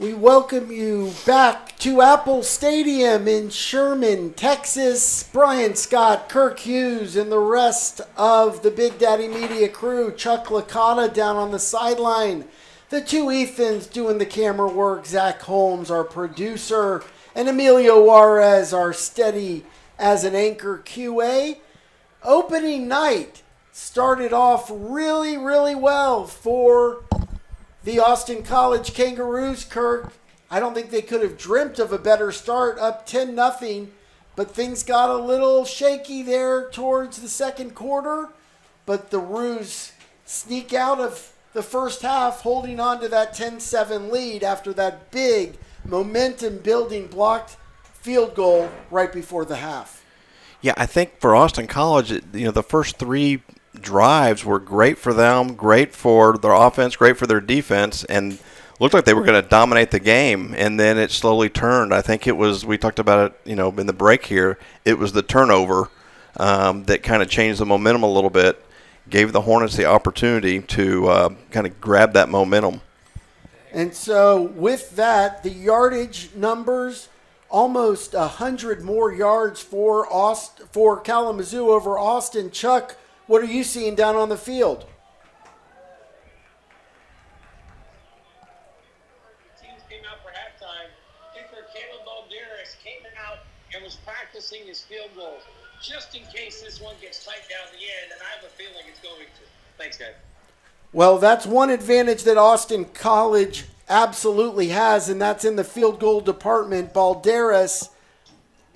We welcome you back to Apple Stadium in Sherman, Texas. Brian Scott, Kirk Hughes, and the rest of the Big Daddy Media crew. Chuck Licata down on the sideline. The two Ethans doing the camera work. Zach Holmes, our producer, and Emilio Juarez, our steady as an anchor QA. Opening night started off really, really well for the Austin College Kangaroos. Kirk, I don't think they could have dreamt of a better start, up 10-0, but things got a little shaky there towards the second quarter. But the Roos sneak out of the first half, holding on to that 10-7 lead after that big momentum-building blocked field goal right before the half. Yeah, I think for Austin College, the first three drives were great for them, great for their offense, great for their defense, and looked like they were going to dominate the game, and then it slowly turned. I think it was, we talked about it, in the break here, it was the turnover that kind of changed the momentum a little bit, gave the Hornets the opportunity to kind of grab that momentum. And so with that, the yardage numbers, almost 100 more yards for Kalamazoo over Austin. Chuck, what are you seeing down on the field? Teams came out for halftime. Kicker Caleb Balderas came out and was practicing his field goals just in case this one gets tight down the end, and I have a feeling it's going to. Thanks, guys. Well, that's one advantage that Austin College absolutely has, and that's in the field goal department. Balderas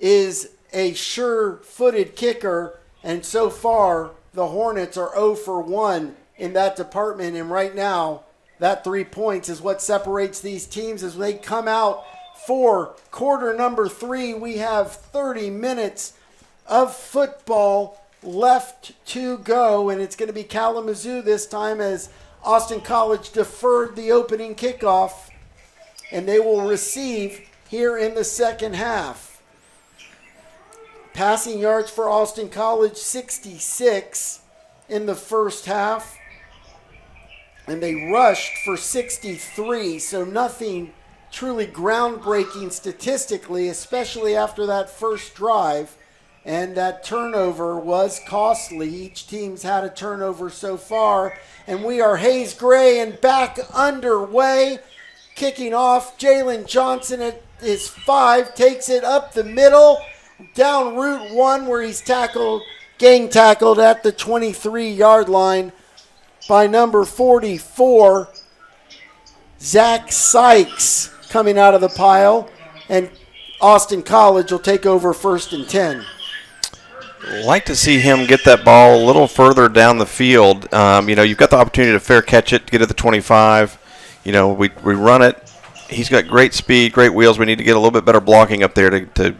is a sure-footed kicker, and so far the Hornets are 0 for 1 in that department, and right now that 3 points is what separates these teams as they come out for quarter number 3. We have 30 minutes of football left to go, and it's going to be Kalamazoo this time as Austin College deferred the opening kickoff, and they will receive here in the second half. Passing yards for Austin College, 66 in the first half, and they rushed for 63, so nothing truly groundbreaking statistically, especially after that first drive. And that turnover was costly. Each team's had a turnover so far. And we are Hayes Gray and back underway. Kicking off, Jalen Johnson at his 5, takes it up the middle, down Route 1 where he's gang tackled at the 23-yard line by number 44, Zach Sykes, coming out of the pile. And Austin College will take over 1st and 10. Like to see him get that ball a little further down the field. You've got the opportunity to fair catch it, get it to 25. We run it. He's got great speed, great wheels. We need to get a little bit better blocking up there to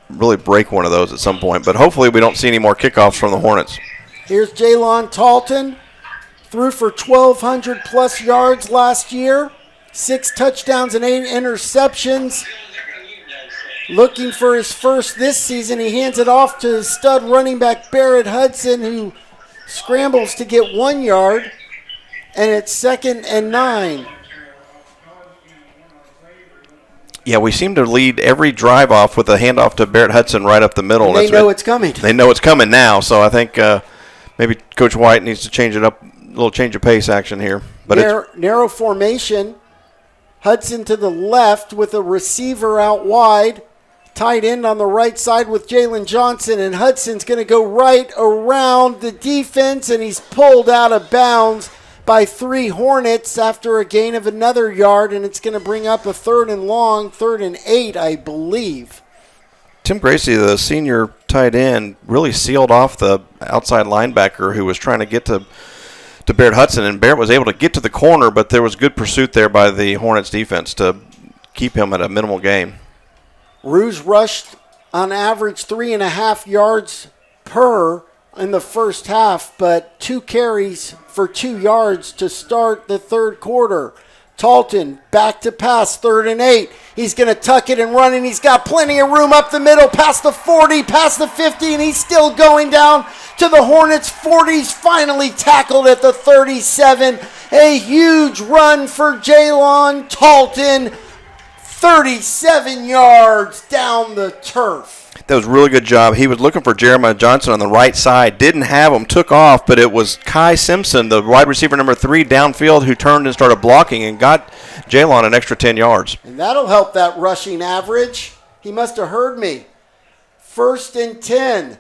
really break one of those at some point. But hopefully we don't see any more kickoffs from the Hornets. Here's Jalon Talton. Threw for 1,200-plus yards last year. 6 touchdowns and 8 interceptions. Looking for his first this season. He hands it off to stud running back Barrett Hudson, who scrambles to get 1 yard. And it's 2nd and 9. Yeah, we seem to lead every drive off with a handoff to Barrett Hudson right up the middle. They know it's coming. They know it's coming now, so I think maybe Coach White needs to change it up, a little change of pace action here. But narrow formation. Hudson to the left with a receiver out wide. Tight end on the right side with Jalen Johnson, and Hudson's going to go right around the defense, and he's pulled out of bounds by 3 Hornets after a gain of another yard, and it's going to bring up a 3rd and long, 3rd and 8, I believe. Tim Gracie, the senior tight end, really sealed off the outside linebacker who was trying to get to Barrett Hudson, and Barrett was able to get to the corner, but there was good pursuit there by the Hornets defense to keep him at a minimal gain. Roos rushed on average 3.5 yards per in the first half, but 2 carries for 2 yards to start the third quarter. Talton back to pass, 3rd and 8. He's going to tuck it and run, and he's got plenty of room up the middle, past the 40, past the 50, and he's still going down to the Hornets' 40s, finally tackled at the 37. A huge run for Jalon Talton. 37 yards down the turf. That was a really good job. He was looking for Jeremiah Johnson on the right side. Didn't have him. Took off, but it was Kai Simpson, the wide receiver number 3 downfield, who turned and started blocking and got Jalen an extra 10 yards. And that'll help that rushing average. He must have heard me. 1st and 10.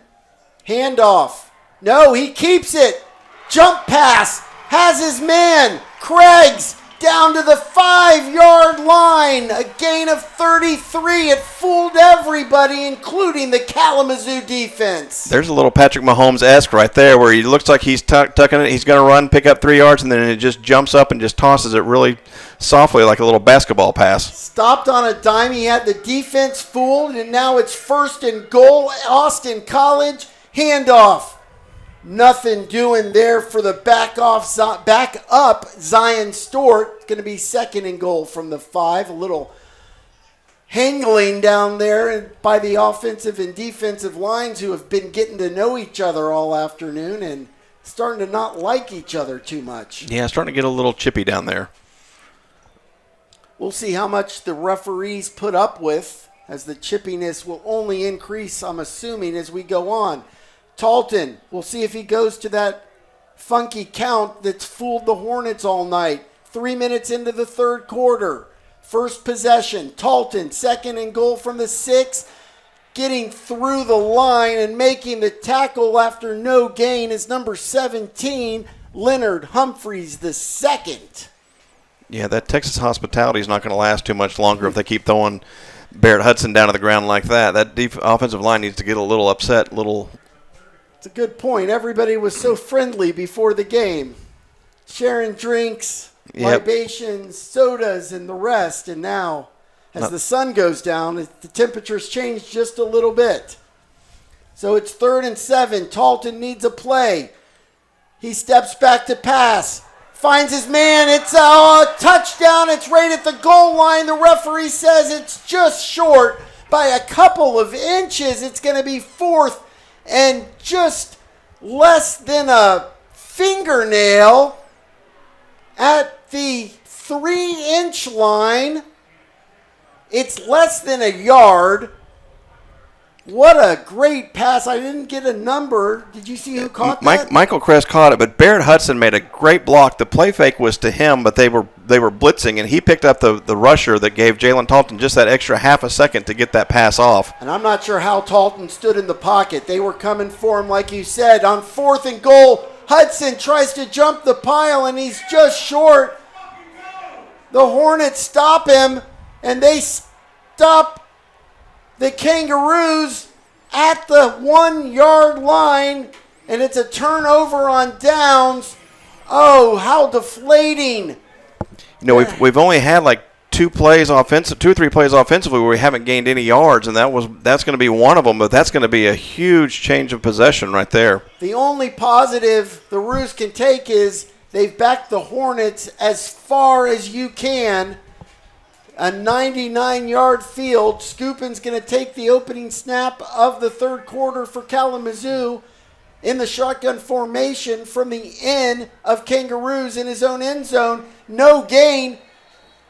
Handoff. No, he keeps it. Jump pass. Has his man. Craig's down to the 5-yard line. A gain of 33. It fooled everybody, including the Kalamazoo defense. There's a little Patrick Mahomes-esque right there where he looks like he's tucking it. He's going to run, pick up 3 yards, and then it just jumps up and just tosses it really softly like a little basketball pass. Stopped on a dime. He had the defense fooled, and now it's 1st and goal. Austin College. Handoff. Nothing doing there for the back up Zion Stewart. It's going to be 2nd and goal from the 5. A little hangling down there by the offensive and defensive lines who have been getting to know each other all afternoon and starting to not like each other too much. Yeah, starting to get a little chippy down there. We'll see how much the referees put up with, as the chippiness will only increase, I'm assuming, as we go on. Talton, we'll see if he goes to that funky count that's fooled the Hornets all night. 3 minutes into the 3rd quarter. First possession, Talton, 2nd and goal from the 6. Getting through the line and making the tackle after no gain is number 17, Leonard Humphreys the 2nd. Yeah, that Texas hospitality is not going to last too much longer if they keep throwing Barrett Hudson down to the ground like that. That offensive line needs to get a little upset, It's a good point. Everybody was so friendly before the game. Sharing drinks, libations, sodas, and the rest. And now, as the sun goes down, the temperatures change just a little bit. So it's 3rd and 7. Talton needs a play. He steps back to pass. Finds his man. It's a touchdown. It's right at the goal line. The referee says it's just short by a couple of inches. It's going to be 4th and just less than a fingernail at the 3-inch line. It's less than a yard. What a great pass. I didn't get a number. Did you see who caught that? Michael Kress caught it, but Barrett Hudson made a great block. The play fake was to him, but they were blitzing, and he picked up the rusher that gave Jalen Talton just that extra half a second to get that pass off. And I'm not sure how Talton stood in the pocket. They were coming for him, like you said. On 4th and goal, Hudson tries to jump the pile, and he's just short. The Hornets stop him, and they stop the Kangaroos at the 1-yard line, and it's a turnover on downs. Oh, how deflating. You know, we've only had like 2 or 3 plays offensively where we haven't gained any yards, and that's going to be one of them, but that's going to be a huge change of possession right there. The only positive the Roos can take is they've backed the Hornets as far as you can. A 99-yard field. Skupin's going to take the opening snap of the 3rd quarter for Kalamazoo in the shotgun formation from the end of Kangaroos in his own end zone. No gain.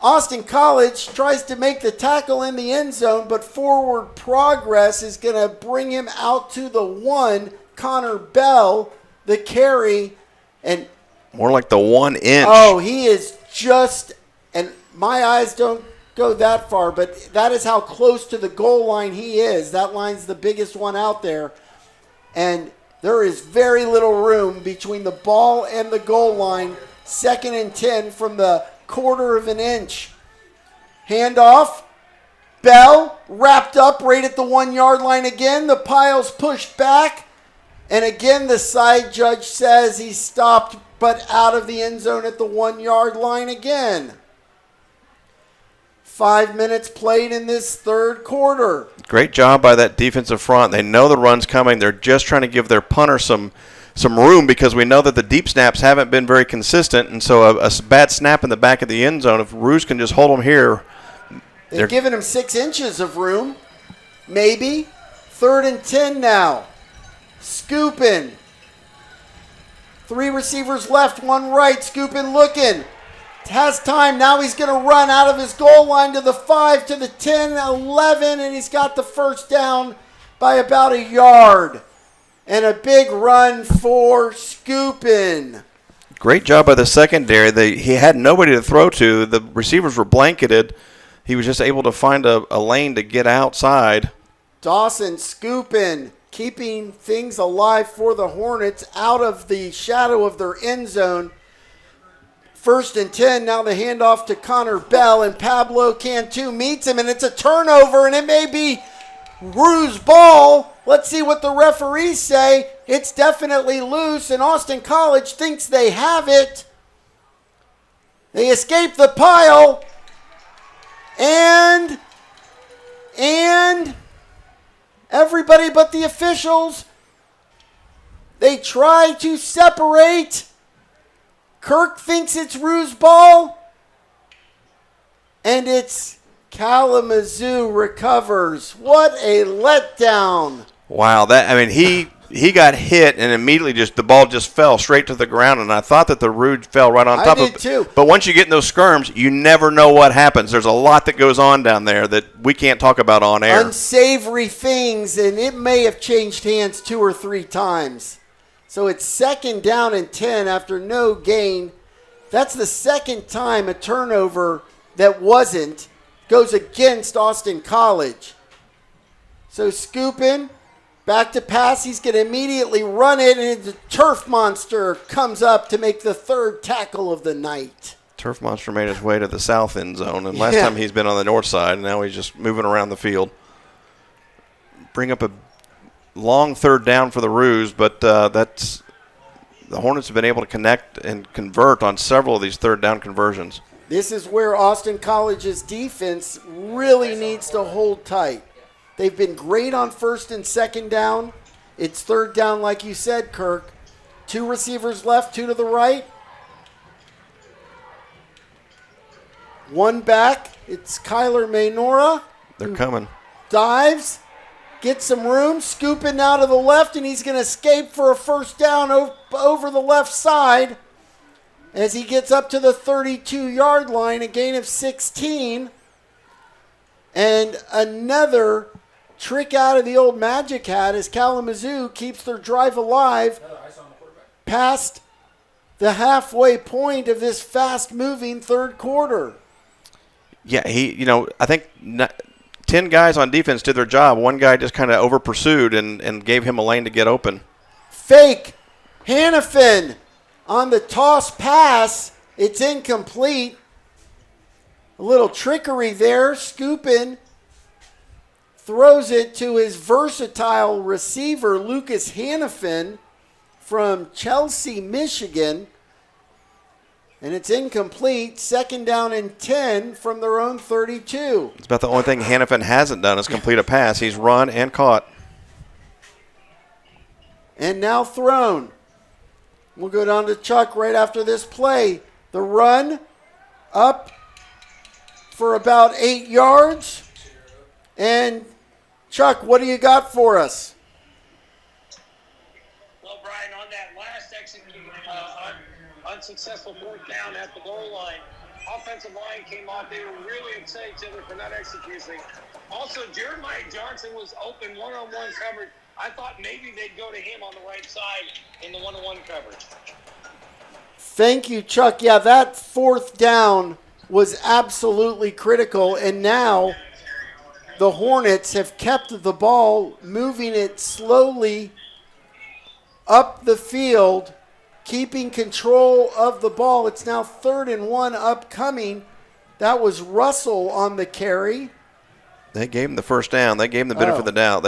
Austin College tries to make the tackle in the end zone, but forward progress is going to bring him out to the 1. Connor Bell, the carry. And more like the 1 inch. Oh, he is just, and my eyes don't go that far, but that is how close to the goal line he is. That line's the biggest one out there. And there is very little room between the ball and the goal line. 2nd and 10 from the 1/4 of an inch. Handoff. Bell wrapped up right at the 1-yard line again. The pile's pushed back. And again, the side judge says he stopped, but out of the end zone at the 1-yard line again. 5 minutes played in this 3rd quarter. Great job by that defensive front. They know the run's coming. They're just trying to give their punter some room because we know that the deep snaps haven't been very consistent. And so a bad snap in the back of the end zone, if Roos can just hold them here. They've given him 6 inches of room, maybe. 3rd and 10 now. Skupin. 3 receivers left, 1 right. Skupin looking. has time. Now he's going to run out of his goal line to the 5, to the 10, 11, and he's got the first down by about a yard. And a big run for Scoopin. Great job by the secondary. He had nobody to throw to. The receivers were blanketed. He was just able to find a lane to get outside. Dawson Scoopin keeping things alive for the Hornets out of the shadow of their end zone. 1st and 10, now the handoff to Connor Bell, and Pablo Cantu meets him, and it's a turnover, and it may be Rue's ball. Let's see what the referees say. It's definitely loose, and Austin College thinks they have it. They escape the pile, and everybody but the officials, they try to separate. Kirk thinks it's Rue's ball, and it's Kalamazoo recovers. What a letdown. Wow, he got hit and immediately the ball just fell straight to the ground, and I thought that the Rude fell right on top of it. I did too. But once you get in those skirms, you never know what happens. There's a lot that goes on down there that we can't talk about on air. Unsavory things, and it may have changed hands 2 or 3 times. So it's 2nd down and 10 after no gain. That's the second time a turnover that wasn't goes against Austin College. So Scoopin, back to pass. He's going to immediately run it, and the Turf Monster comes up to make the 3rd tackle of the night. Turf Monster made his way to the south end zone, and last time he's been on the north side, and now he's just moving around the field. Bring up a long 3rd down for the Roos, but the Hornets have been able to connect and convert on several of these 3rd down conversions. This is where Austin College's defense really needs to hold tight. They've been great on 1st and 2nd down. It's 3rd down, like you said, Kirk. 2 receivers left, 2 to the right. 1 back. It's Kyler Maynora. They're coming. Dives. Gets some room. Scooping now to the left, and he's going to escape for a 1st down over the left side. As he gets up to the 32-yard line, a gain of 16. And another trick out of the old Magic hat as Kalamazoo keeps their drive alive past the halfway point of this fast-moving 3rd quarter. Yeah, I think 10 guys on defense did their job. 1 guy just kind of over-pursued and gave him a lane to get open. Fake. Hannafin on the toss pass. It's incomplete. A little trickery there. Scoopin throws it to his versatile receiver, Lucas Hannafin from Chelsea, Michigan. And it's incomplete. 2nd down and 10 from their own 32. It's about the only thing Hannafin hasn't done is complete a pass. He's run and caught. And now thrown. We'll go down to Chuck right after this play. The run up for about 8 yards. And Chuck, what do you got for us? Well, Brian, on that last unsuccessful 4th down at the goal line, offensive line came off. They were really upset each other for not executing. Also, Jeremiah Johnson was open one-on-one coverage. I thought maybe they'd go to him on the right side in the one-on-one coverage. Thank you, Chuck. Yeah, that 4th down was absolutely critical, and now the Hornets have kept the ball, moving it slowly up the field, keeping control of the ball. It's now 3rd and 1 upcoming. That was Russell on the carry. They gave him the 1st down. They gave him the benefit of the doubt.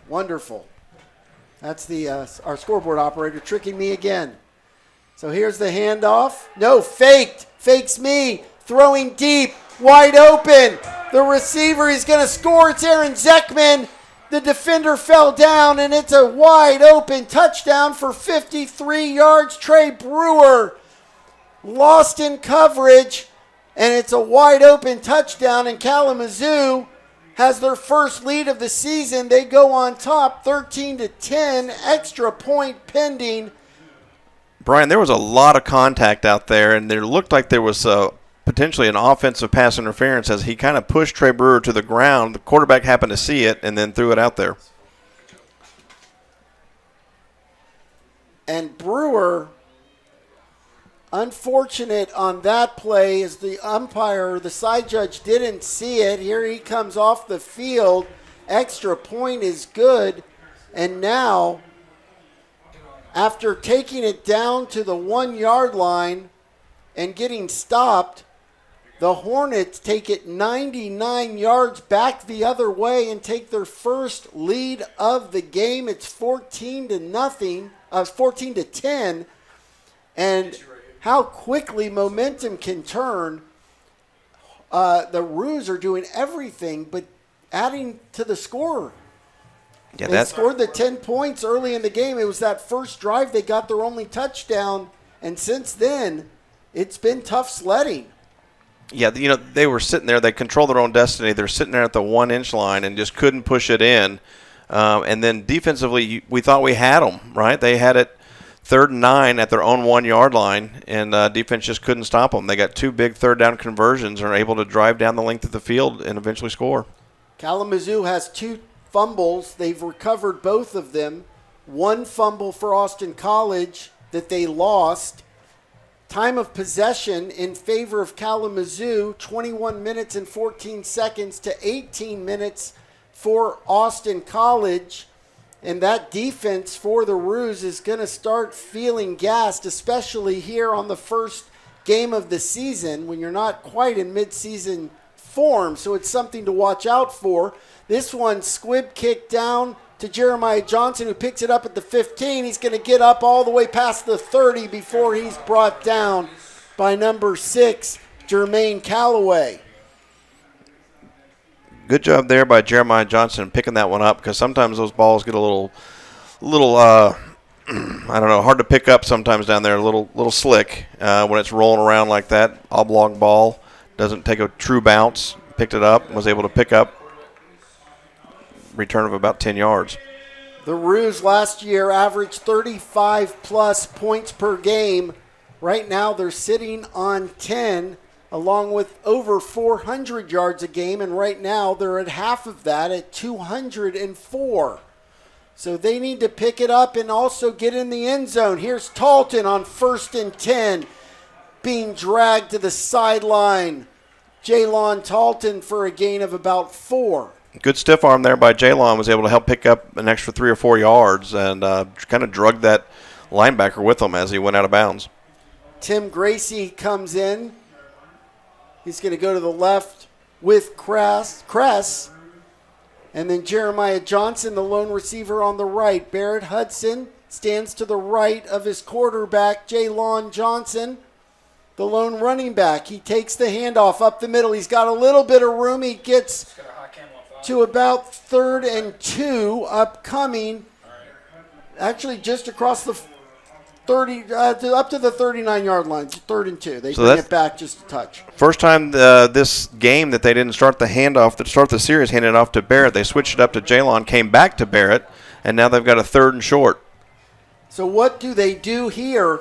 Wonderful. That's the our scoreboard operator tricking me again. So here's the handoff. No, faked. Fakes me. Throwing deep. Wide open. The receiver is going to score. It's Aaron Zeckman. The defender fell down, and it's a wide open touchdown for 53 yards. Trey Brewer lost in coverage, and it's a wide open touchdown, and Kalamazoo has their first lead of the season. They go on top 13-10, extra point pending. Brian, there was a lot of contact out there, and there looked like there was potentially an offensive pass interference as he kind of pushed Trey Brewer to the ground. The quarterback happened to see it and then threw it out there. And Brewer, unfortunate on that play, as the umpire, the side judge, didn't see it. Here he comes off the field. Extra point is good. And now, after taking it down to the 1 yard line and getting stopped, the Hornets take it 99 yards back the other way and take their first lead of the game. It's 14-0. 14-10. And how quickly momentum can turn. The Roos are doing everything but adding to the score. Yeah, they scored the 10 points early in the game. It was that first drive they got their only touchdown, and since then, it's been tough sledding. Yeah, they were sitting there. They control their own destiny. They're sitting there at the 1-inch line and just couldn't push it in. And then defensively, we thought we had them, right? They had it 3rd and 9 at their own 1 yard line, and defense just couldn't stop them. They got 2 big third down conversions and are able to drive down the length of the field and eventually score. Kalamazoo has 2 fumbles. They've recovered both of them. 1 fumble for Austin College that they lost. Time of possession in favor of Kalamazoo, 21 minutes and 14 seconds to 18 minutes for Austin College. And that defense for the Roos is going to start feeling gassed, especially here on the first game of the season when you're not quite in midseason form. So it's something to watch out for. This one, squib kick down to Jeremiah Johnson, who picks it up at the 15. He's going to get up all the way past the 30 before he's brought down by number 6, Jermaine Callaway. Good job there by Jeremiah Johnson picking that one up, because sometimes those balls get a little I don't know, hard to pick up sometimes down there, a little slick when it's rolling around like that. Oblong ball, doesn't take a true bounce. Picked it up, was able to pick up return of about 10 yards. The Roos last year averaged 35-plus points per game. Right now they're sitting on 10, along with over 400 yards a game, and right now they're at half of that at 204. So they need to pick it up and also get in the end zone. Here's Talton on 1st and 10, being dragged to the sideline. Jaylon Talton for a gain of about 4. Good stiff arm there by Jaylon, was able to help pick up an extra 3 or 4 yards and kind of drugged that linebacker with him as he went out of bounds. Tim Gracie comes in. He's going to go to the left with Kress. And then Jeremiah Johnson, the lone receiver, on the right. Barrett Hudson stands to the right of his quarterback, Jaylon Johnson, the lone running back. He takes the handoff up the middle. He's got a little bit of room. He gets to about 3rd and 2 upcoming. Actually, just across the 30, up to the 39-yard line, 3rd and 2. They bring it back just a touch. First time this game that they didn't start the handoff, to start the series, handed it off to Barrett. They switched it up to Jaylon, came back to Barrett, and now they've got a 3rd and short. So what do they do here?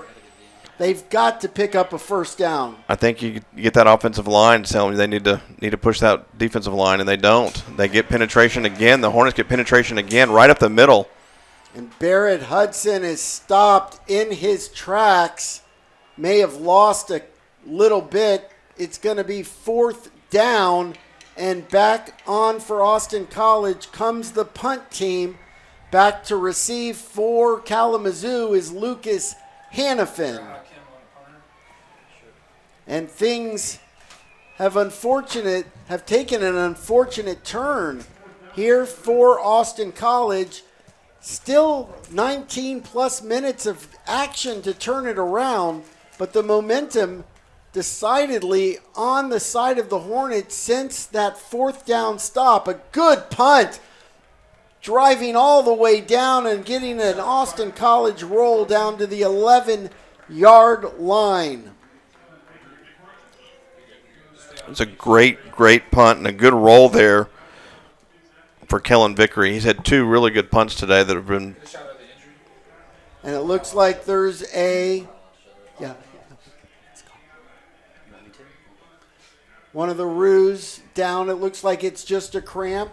They've got to pick up a first down. I think you get that offensive line telling you they need to push that defensive line, and they don't. They get penetration again. The Hornets get penetration again right up the middle. And Barrett Hudson is stopped in his tracks. May have lost a little bit. It's going to be 4th down, and back on for Austin College comes the punt team. Back to receive for Kalamazoo is Lucas Hannafin. And things have taken an unfortunate turn here for Austin College. Still 19-plus minutes of action to turn it around, but the momentum decidedly on the side of the Hornets since that 4th down stop. A good punt, driving all the way down and getting an Austin College roll down to the 11-yard line. It's a great punt and a good roll there for Kellen Vickery. He's had 2 really good punts today that have been. And it looks like there's one of the Roos down. It looks like it's just a cramp.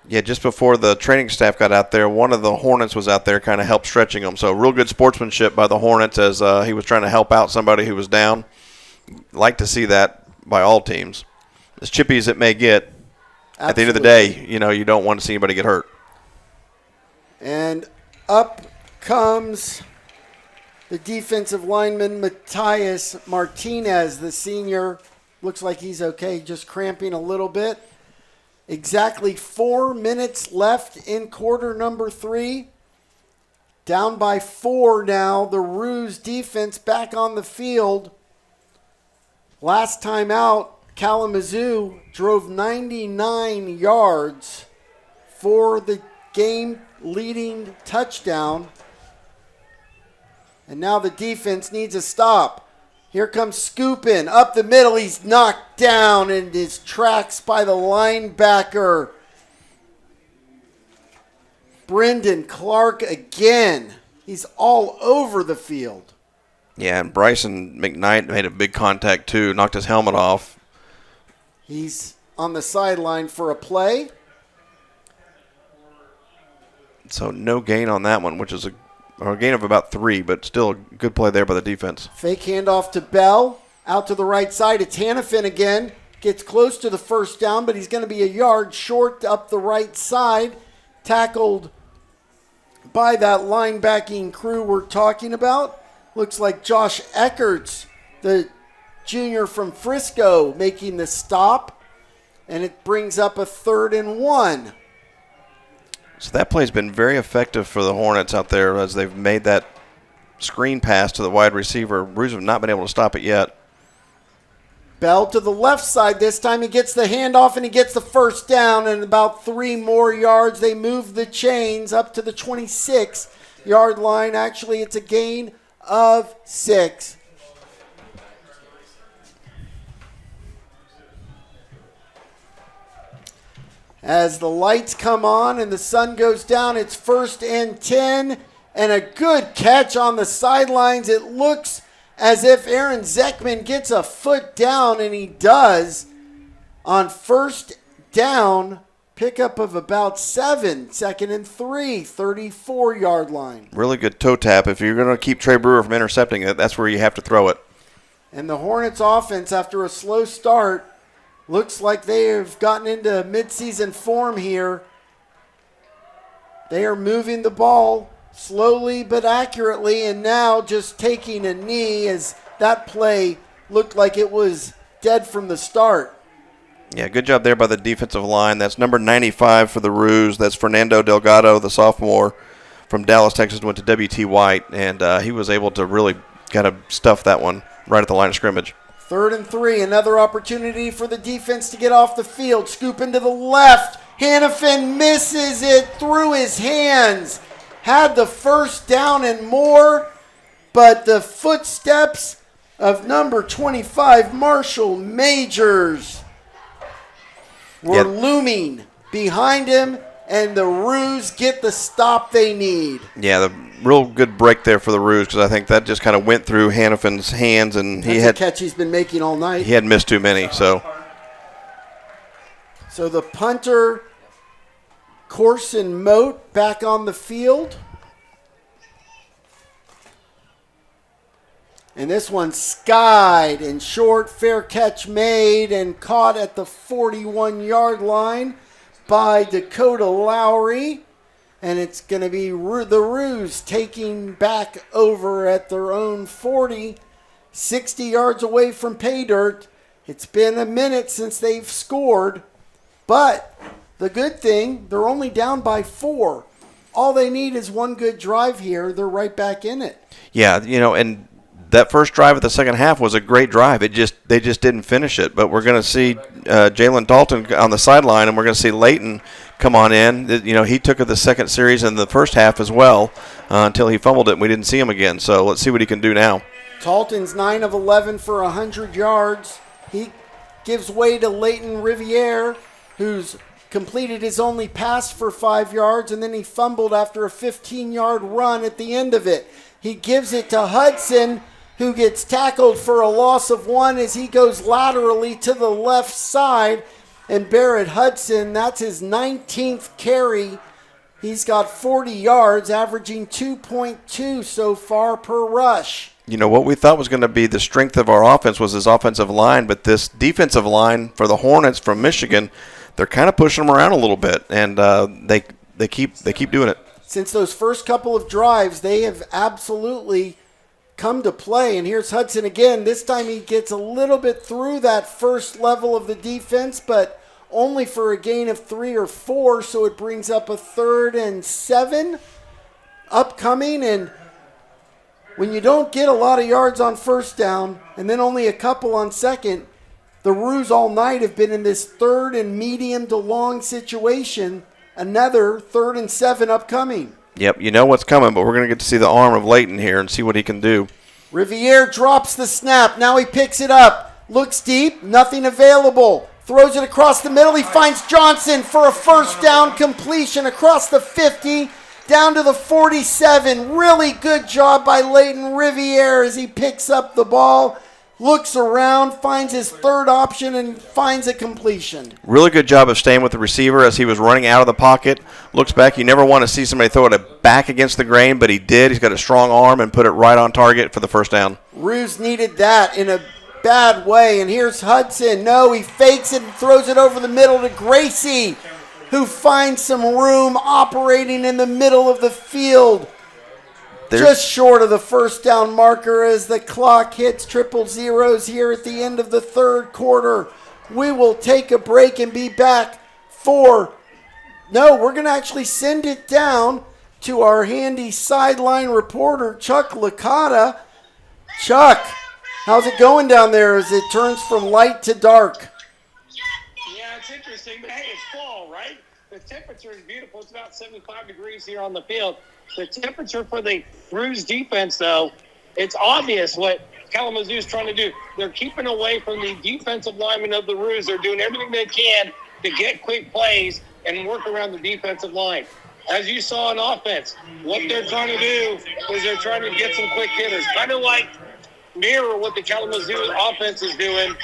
Yeah, just before the training staff got out there, one of the Hornets was out there kind of help stretching him. So real good sportsmanship by the Hornets as he was trying to help out somebody who was down. Like to see that by all teams. As chippy as it may get, at the end of the day, you don't want to see anybody get hurt. And up comes the defensive lineman, Matthias Martinez, the senior. Looks like he's okay, just cramping a little bit. Exactly 4 minutes left in quarter number 3. Down by 4 now. The Roos defense back on the field. Last time out, Kalamazoo drove 99 yards for the game-leading touchdown. And now the defense needs a stop. Here comes Scoopin up the middle. He's knocked down in his tracks by the linebacker. Brendan Clark again. He's all over the field. Yeah, and Bryson McKnight made a big contact too, knocked his helmet off. He's on the sideline for a play. So no gain on that one, which is a gain of about 3, but still a good play there by the defense. Fake handoff to Bell. Out to the right side. It's Hannafin again. Gets close to the first down, but he's going to be a yard short up the right side. Tackled by that linebacking crew we're talking about. Looks like Josh Eckerts, the junior from Frisco, making the stop. And it brings up a 3rd and 1. So that play's been very effective for the Hornets out there as they've made that screen pass to the wide receiver. Roos have not been able to stop it yet. Bell to the left side this time. He gets the handoff and he gets the first down and about 3 more yards. They move the chains up to the 26-yard line. Actually, it's a gain of 6. As the lights come on and the sun goes down, it's 1st and 10, and a good catch on the sidelines. It looks as if Aaron Zeckman gets a foot down, and he does on 1st down, pickup of about 7, 2nd and 3, 34-yard line. Really good toe tap. If you're going to keep Trey Brewer from intercepting it, that's where you have to throw it. And the Hornets offense, after a slow start, looks like they have gotten into midseason form here. They are moving the ball slowly but accurately, and now just taking a knee as that play looked like it was dead from the start. Yeah, good job there by the defensive line. That's number 95 for the Roos. That's Fernando Delgado, the sophomore from Dallas, Texas, went to W.T. White, and he was able to really kind of stuff that one right at the line of scrimmage. 3rd and 3, another opportunity for the defense to get off the field. Scoop into the left. Hannafin misses it through his hands. Had the first down and more, but the footsteps of number 25, Marshall Majors, were looming behind him, and the Roos get the stop they need. Yeah, the real good break there for the Roos because I think that just kind of went through Hannafin's hands, and That's a catch he's been making all night. He had missed too many, so the punter, Corson Moat, back on the field. And this one skied and short, fair catch made and caught at the 41-yard line by Dakota Lowry. And it's going to be the Roos taking back over at their own 40, 60 yards away from pay dirt. It's been a minute since they've scored, but the good thing, they're only down by 4. All they need is one good drive here. They're right back in it. Yeah, and that first drive of the second half was a great drive. They just didn't finish it. But we're going to see Jalen Dalton on the sideline, and we're going to see Leighton come on in. He took the second series in the first half as well until he fumbled it, and we didn't see him again. So let's see what he can do now. Dalton's 9 of 11 for 100 yards. He gives way to Leighton Riviere, who's completed his only pass for 5 yards, and then he fumbled after a 15-yard run at the end of it. He gives it to Hudson, who gets tackled for a loss of 1 as he goes laterally to the left side. And Barrett Hudson, that's his 19th carry. He's got 40 yards, averaging 2.2 so far per rush. You know, what we thought was going to be the strength of our offense was his offensive line, but this defensive line for the Hornets from Michigan, they're kind of pushing them around a little bit, and they keep doing it. Since those first couple of drives, they have absolutely come to play. And here's Hudson again. This time he gets a little bit through that first level of the defense, but only for a gain of 3 or 4, so it brings up a 3rd and 7 upcoming. And when you don't get a lot of yards on first down and then only a couple on second, the Roos all night have been in this 3rd and medium to long situation. Another 3rd and 7 upcoming. Yep, you know what's coming, but we're going to get to see the arm of Leighton here and see what he can do. Riviere drops the snap. Now he picks it up. Looks deep. Nothing available. Throws it across the middle. He finds Johnson for a first down completion across the 50. Down to the 47. Really good job by Leighton Riviere as he picks up the ball, looks around, finds his 3rd option, and finds a completion. Really good job of staying with the receiver as he was running out of the pocket. Looks back. You never want to see somebody throw it back against the grain, but he did. He's got a strong arm and put it right on target for the first down. Roos needed that in a bad way, and here's Hudson. No, he fakes it and throws it over the middle to Gracie, who finds some room operating in the middle of the field. Just short of the first down marker as the clock hits triple zeros here at the end of the 3rd quarter. We will take a break and be back we're going to actually send it down to our handy sideline reporter, Chuck Licata. Chuck, how's it going down there as it turns from light to dark? Yeah, it's interesting, but hey, it's fall, right? The temperature is beautiful. It's about 75 degrees here on the field. The temperature for the Roos defense, though, it's obvious what Kalamazoo is trying to do. They're keeping away from the defensive linemen of the Roos. They're doing everything they can to get quick plays and work around the defensive line. As you saw in offense, what they're trying to do is they're trying to get some quick hitters, kind of like mirror what the Kalamazoo offense is doing.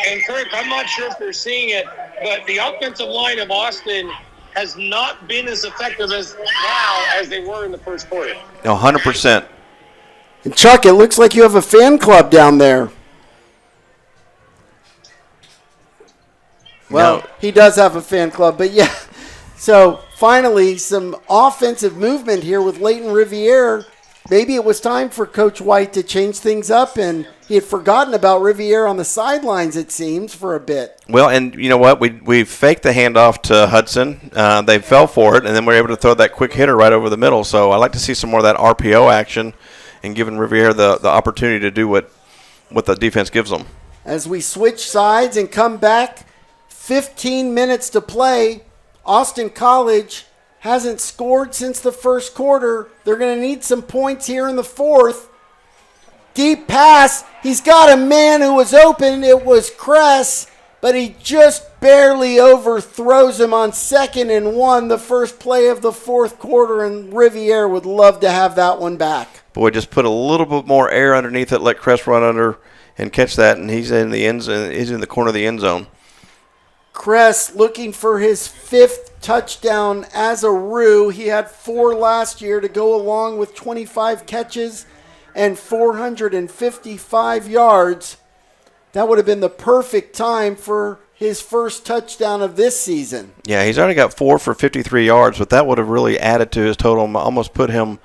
And Kirk, I'm not sure if they're seeing it, but the offensive line of Austin has not been as effective as now as they were in the first quarter. 100%. And Chuck, it looks like you have a fan club down there. Well, he does have a fan club, but yeah. So finally, some offensive movement here with Leighton Riviere. Maybe it was time for Coach White to change things up, and he had forgotten about Riviere on the sidelines, it seems, for a bit. Well, and you know what? We faked the handoff to Hudson. They fell for it, and then we were able to throw that quick hitter right over the middle. So I like to see some more of that RPO action and giving Riviere the opportunity to do what the defense gives them. As we switch sides and come back, 15 minutes to play, Austin College hasn't scored since the first quarter. They're going to need some points here in the 4th. Deep pass. He's got a man who was open. It was Kress, but he just barely overthrows him on 2nd and 1, the first play of the 4th quarter, and Riviere would love to have that one back. Boy, just put a little bit more air underneath it, let Kress run under and catch that, and he's in the end zone. He's in the corner of the end zone. Kress looking for his 5th touchdown as a Roo. He had 4 last year to go along with 25 catches and 455 yards. That would have been the perfect time for his first touchdown of this season. Yeah, he's already got 4 for 53 yards, but that would have really added to his total, almost put him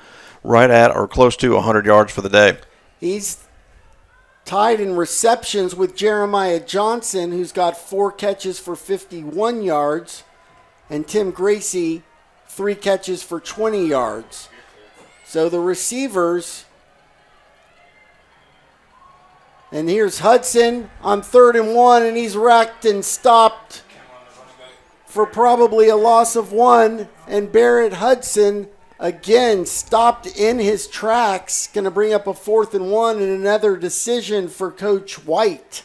right at or close to 100 yards for the day. He's tied in receptions with Jeremiah Johnson, who's got 4 catches for 51 yards, and Tim Gracie, 3 catches for 20 yards. So the receivers, and here's Hudson on 3rd and 1, and he's racked and stopped for probably a loss of 1, and Barrett Hudson again stopped in his tracks. Going to bring up a 4th and 1 and another decision for Coach White.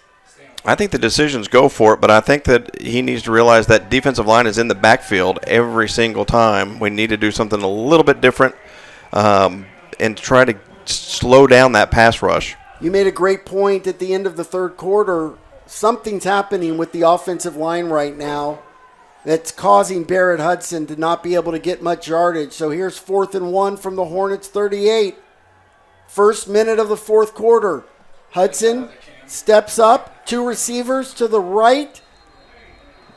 I think the decisions go for it, but I think that he needs to realize that defensive line is in the backfield every single time. We need to do something a little bit different and try to slow down that pass rush. You made a great point at the end of the third quarter. Something's happening with the offensive line right now that's causing Barrett Hudson to not be able to get much yardage. So here's 4th and 1 from the Hornets 38. First minute of the fourth quarter. Hudson steps up, 2 receivers to the right.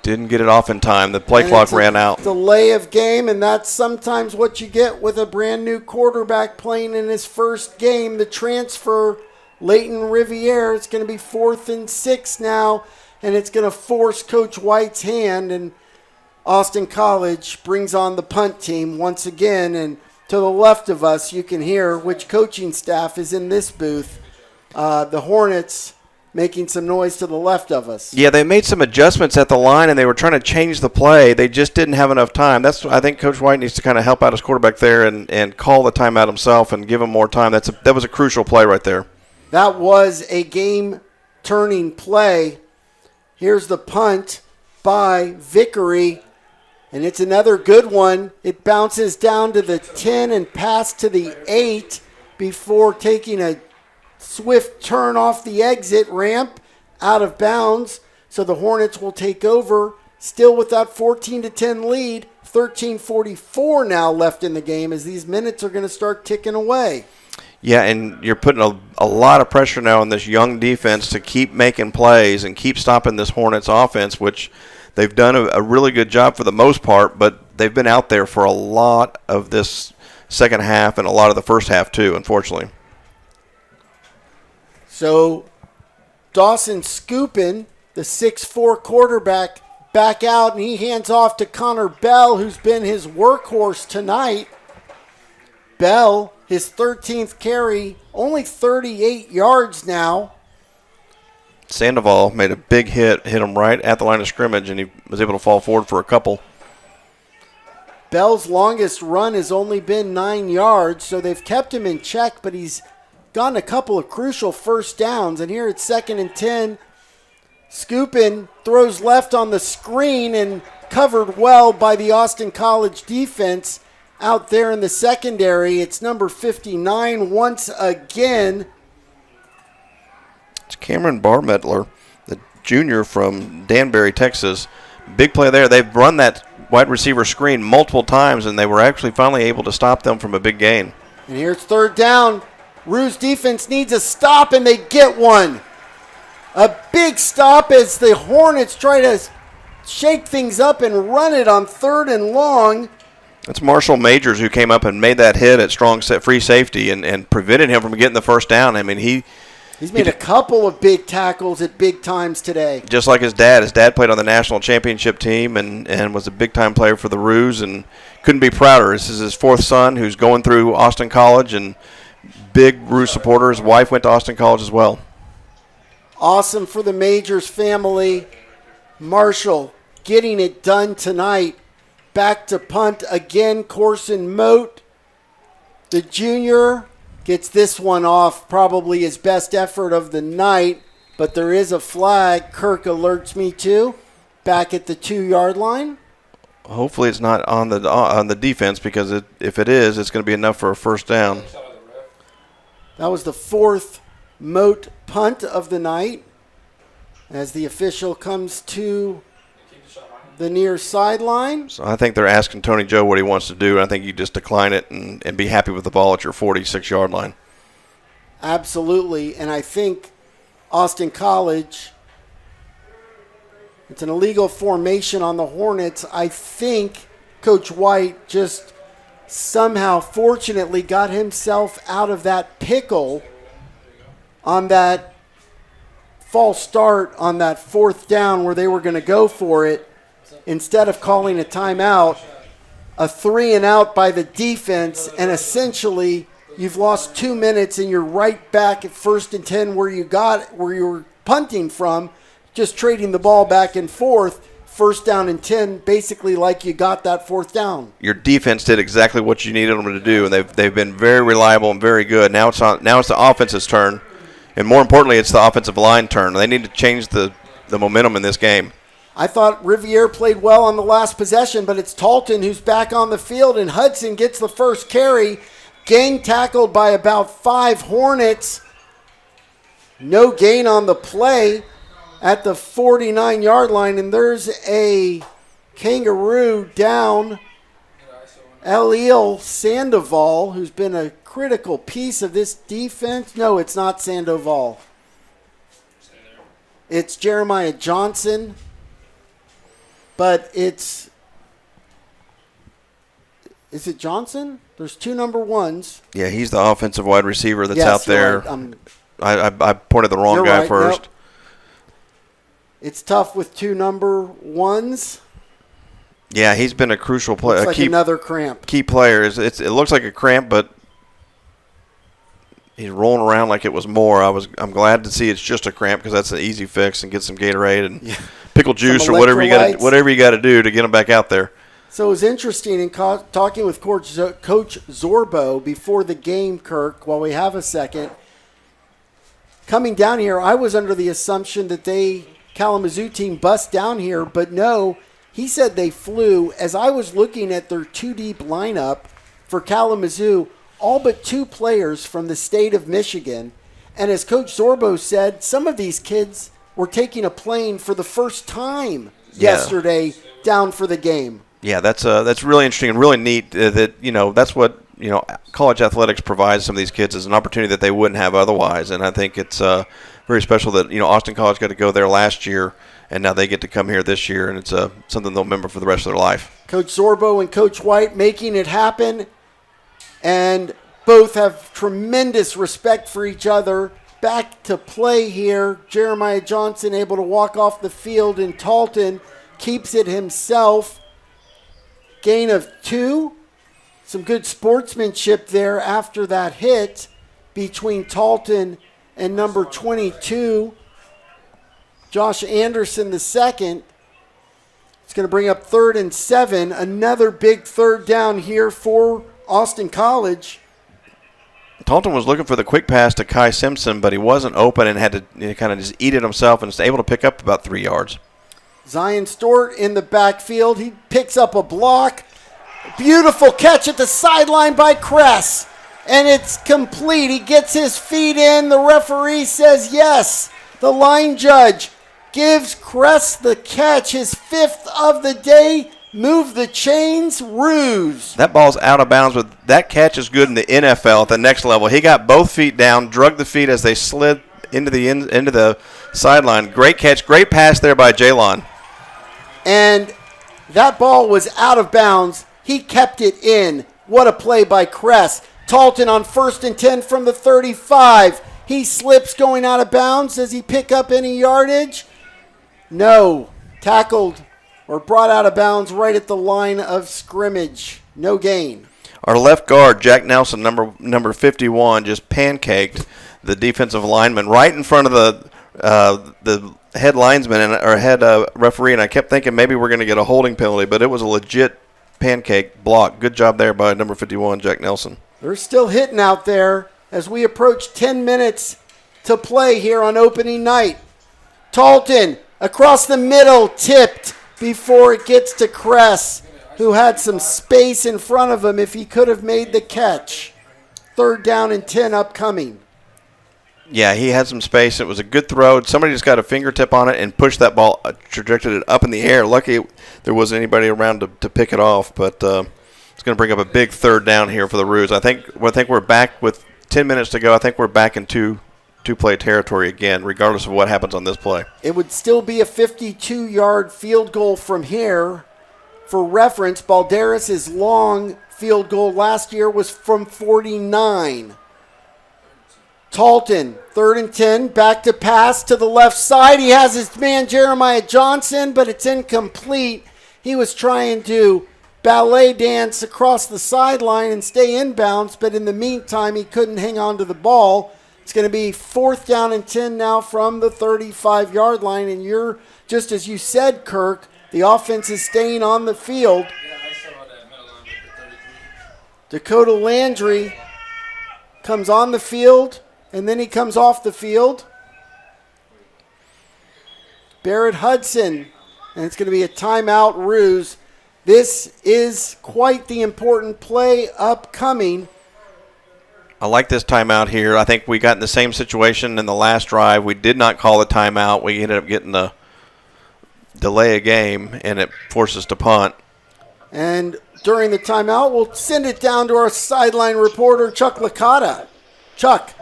Didn't get it off in time. The play clock ran out. Delay of game, and that's sometimes what you get with a brand new quarterback playing in his first game. The transfer, Leighton Riviere, it's going to be 4th and 6 now, and it's going to force Coach White's hand, and Austin College brings on the punt team once again. And to the left of us, you can hear which coaching staff is in this booth. The Hornets making some noise to the left of us. Yeah, they made some adjustments at the line, and they were trying to change the play. They just didn't have enough time. I think Coach White needs to kind of help out his quarterback there and call the timeout himself and give him more time. That was a crucial play right there. That was a game-turning play. Here's the punt by Vickery, and it's another good one. It bounces down to the 10 and pass to the 8 before taking a swift turn off the exit ramp out of bounds. So the Hornets will take over, still with that 14-10 lead. 13:44 now left in the game as these minutes are going to start ticking away. Yeah, and you're putting a lot of pressure now on this young defense to keep making plays and keep stopping this Hornets offense, which they've done a really good job for the most part, but they've been out there for a lot of this second half and a lot of the first half too, unfortunately. So Dawson Scoopin, the 6'4 quarterback, back out, and he hands off to Connor Bell, who's been his workhorse tonight. Bell, his 13th carry, only 38 yards now. Sandoval made a big hit him right at the line of scrimmage, and he was able to fall forward for a couple. Bell's longest run has only been 9 yards, so they've kept him in check, but he's gotten a couple of crucial first downs. And here it's 2nd and 10. Scoopin throws left on the screen and covered well by the Austin College defense out there in the secondary. It's number 59 once again. It's Cameron Barmettler, the junior from Danbury, Texas. Big play there. They've run that wide receiver screen multiple times, and they were actually finally able to stop them from a big gain. And here's 3rd down. Rue's defense needs a stop, and they get one. A big stop as the Hornets try to shake things up and run it on 3rd and long. That's Marshall Majors who came up and made that hit at strong free safety and prevented him from getting the first down. I mean, he's made a couple of big tackles at big times today. Just like his dad. His dad played on the national championship team and was a big-time player for the Roos and couldn't be prouder. This is his 4th son who's going through Austin College and big Roos supporter. His wife went to Austin College as well. Awesome for the Majors family. Marshall getting it done tonight. Back to punt again, Corson Moat. The junior gets this one off, probably his best effort of the night, but there is a flag Kirk alerts me to back at the 2-yard line. Hopefully it's not on the defense, because if it is, it's going to be enough for a first down. That was the 4th Moat punt of the night as the official comes to the near sideline. So I think they're asking Tony Joe what he wants to do, and I think you just decline it and be happy with the ball at your 46-yard line. Absolutely, and I think Austin College, it's an illegal formation on the Hornets. I think Coach White just somehow, fortunately, got himself out of that pickle on that false start on that 4th down where they were going to go for it. Instead of calling a timeout, a 3-and-out by the defense, and essentially you've lost 2 minutes and you're right back at 1st and 10 where you were punting from, just trading the ball back and forth. 1st down and 10, basically like you got that 4th down. Your defense did exactly what you needed them to do, and they've been very reliable and very good. Now it's the offense's turn, And more importantly, it's the offensive line turn. They need to change the momentum in this game. I thought Riviere played well on the last possession, but it's Talton who's back on the field, and Hudson gets the first carry. Gang tackled by about 5 Hornets. No gain on the play at the 49-yard line, and there's a Kangaroo down. Eliel Sandoval, who's been a critical piece of this defense. No, it's not Sandoval. It's Jeremiah Johnson. But is it Johnson? There's 2 number 1s. Yeah, he's the offensive wide receiver that's out there. Right. I pointed the wrong guy right. first. Nope. It's tough with 2 number 1s. Yeah, he's been a crucial player. Looks like another cramp. Key player. It looks like a cramp, but he's rolling around like it was more. I'm glad to see it's just a cramp because that's an easy fix, and get some Gatorade and pickle juice or whatever you got to do to get him back out there. So it was interesting in talking with Coach Zorbo before the game, Kirk, while we have a second. Coming down here, I was under the assumption that Kalamazoo team bust down here, but no, he said they flew. As I was looking at their 2-deep lineup for Kalamazoo, all but 2 players from the state of Michigan. And as Coach Zorbo said, some of these kids were taking a plane for the first time yesterday down for the game. Yeah, that's really interesting and really neat that, that's what, college athletics provides some of these kids is an opportunity that they wouldn't have otherwise. And I think it's very special that, Austin College got to go there last year, and now they get to come here this year, and it's something they'll remember for the rest of their life. Coach Zorbo and Coach White making it happen, and both have tremendous respect for each other. Back to play here. Jeremiah Johnson able to walk off the field, and Talton keeps it himself. Gain of 2. Some good sportsmanship there after that hit between Talton and number 22, Josh Anderson II. It's going to bring up 3rd and 7. Another big third down here for Austin College. Talton was looking for the quick pass to Kai Simpson, but he wasn't open and had to kind of just eat it himself and was able to pick up about 3 yards. Zion Stewart in the backfield. He picks up a block. Beautiful catch at the sideline by Kress. And it's complete. He gets his feet in. The referee says yes. The line judge gives Kress the catch, his 5th of the day. Move the chains, ruse. That ball's out of bounds, but that catch is good in the NFL at the next level. He got both feet down, drug the feet as they slid into the sideline. Great catch, great pass there by Jalon. And that ball was out of bounds. He kept it in. What a play by Kress. Talton on 1st and 10 from the 35. He slips going out of bounds. Does he pick up any yardage? No. Tackled or brought out of bounds right at the line of scrimmage. No gain. Our left guard, Jack Nelson, number 51, just pancaked the defensive lineman right in front of the head linesman or head referee, and I kept thinking maybe we're going to get a holding penalty, but it was a legit pancake block. Good job there by number 51, Jack Nelson. They're still hitting out there as we approach 10 minutes to play here on opening night. Talton across the middle, tipped before it gets to Kress, who had some space in front of him if he could have made the catch. 3rd down and 10 upcoming. Yeah, he had some space. It was a good throw. Somebody just got a fingertip on it and pushed that ball, trajected it up in the air. Lucky there wasn't anybody around to pick it off, but it's going to bring up a big 3rd down here for the Roos. I think we're back with 10 minutes to go. I think we're back in two-play territory again, regardless of what happens on this play. It would still be a 52-yard field goal from here. For reference, Balderas' long field goal last year was from 49. Talton, 3rd and 10, back to pass to the left side. He has his man Jeremiah Johnson, but it's incomplete. He was trying to ballet dance across the sideline and stay inbounds, but in the meantime, he couldn't hang on to the ball. It's going to be 4th down and 10 now from the 35-yard line, and you're, just as you said, Kirk, the offense is staying on the field. Yeah, I saw that middle line with the 33. Dakota Landry comes on the field And then he comes off the field. Barrett Hudson. And it's going to be a timeout ruse. This is quite the important play upcoming. I like this timeout here. I think we got in the same situation in the last drive. We did not call a timeout. We ended up getting a delay a game, and it forced us to punt. And during the timeout, we'll send it down to our sideline reporter, Chuck Licata. Chuck.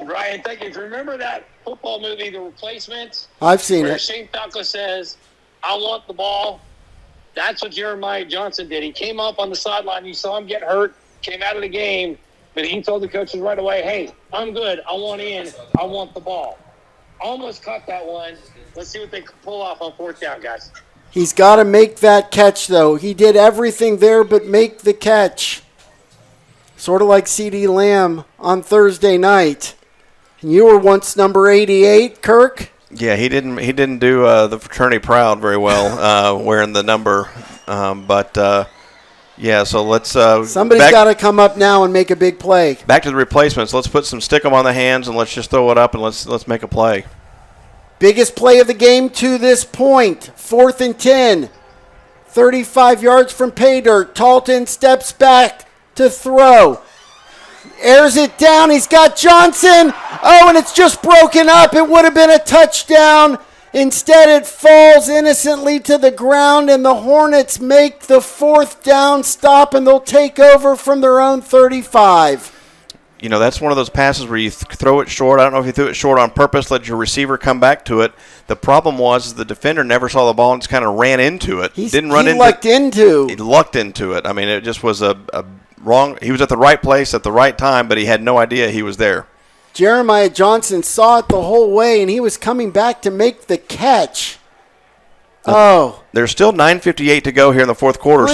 Ryan, thank you. Remember that football movie, The Replacements? I've seen where it. Shane Falco says, I want the ball. That's what Jeremiah Johnson did. He came up on the sideline. You saw him get hurt, came out of the game, but he told the coaches right away, hey, I'm good. I want in. I want the ball. Almost caught that one. Let's see what they can pull off on fourth down, guys. He's got to make that catch, though. He did everything there but make the catch. Sort of like C.D. Lamb on Thursday night. And you were once number 88, Kirk? Yeah, he didn't do the fraternity proud very well wearing the number. Yeah, so let's somebody's got to come up now and make a big play. Back to the replacements. Let's put some stick 'em on the hands and let's just throw it up and let's make a play. Biggest play of the game to this point. 4th and 10. 35 yards from pay dirt. Talton steps back to throw. Airs it down. He's got Johnson. Oh, and it's just broken up. It would have been a touchdown. Instead, it falls innocently to the ground, and the Hornets make the 4th down stop, and they'll take over from their own 35. You know, that's one of those passes where you throw it short. I don't know if you threw it short on purpose, let your receiver come back to it. The problem was the defender never saw the ball and just kind of ran into it. He lucked into it. I mean, it just was a wrong. He was at the right place at the right time, but he had no idea he was there. Jeremiah Johnson saw it the whole way, and he was coming back to make the catch. There's still 9:58 to go here in the fourth quarter.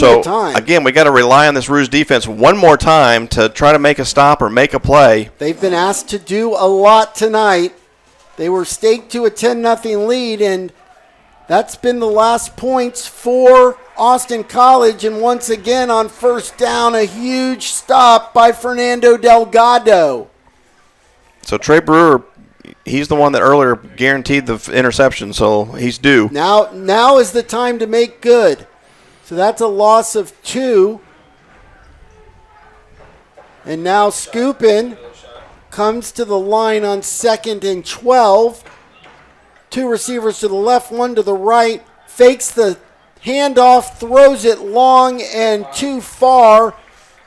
Again, we got to rely on this Ruse defense one more time to try to make a stop or make a play. They've been asked to do a lot tonight. They were staked to a 10-0 lead, and that's been the last points for Austin College. And once again on first down, a huge stop by Fernando Delgado. So Trey Brewer, he's the one that earlier guaranteed the interception, so he's due. Now is the time to make good. So that's a loss of 2. And now Scoopin comes to the line on 2nd and 12. 2 receivers to the left, 1 to the right. Fakes the handoff, throws it long and too far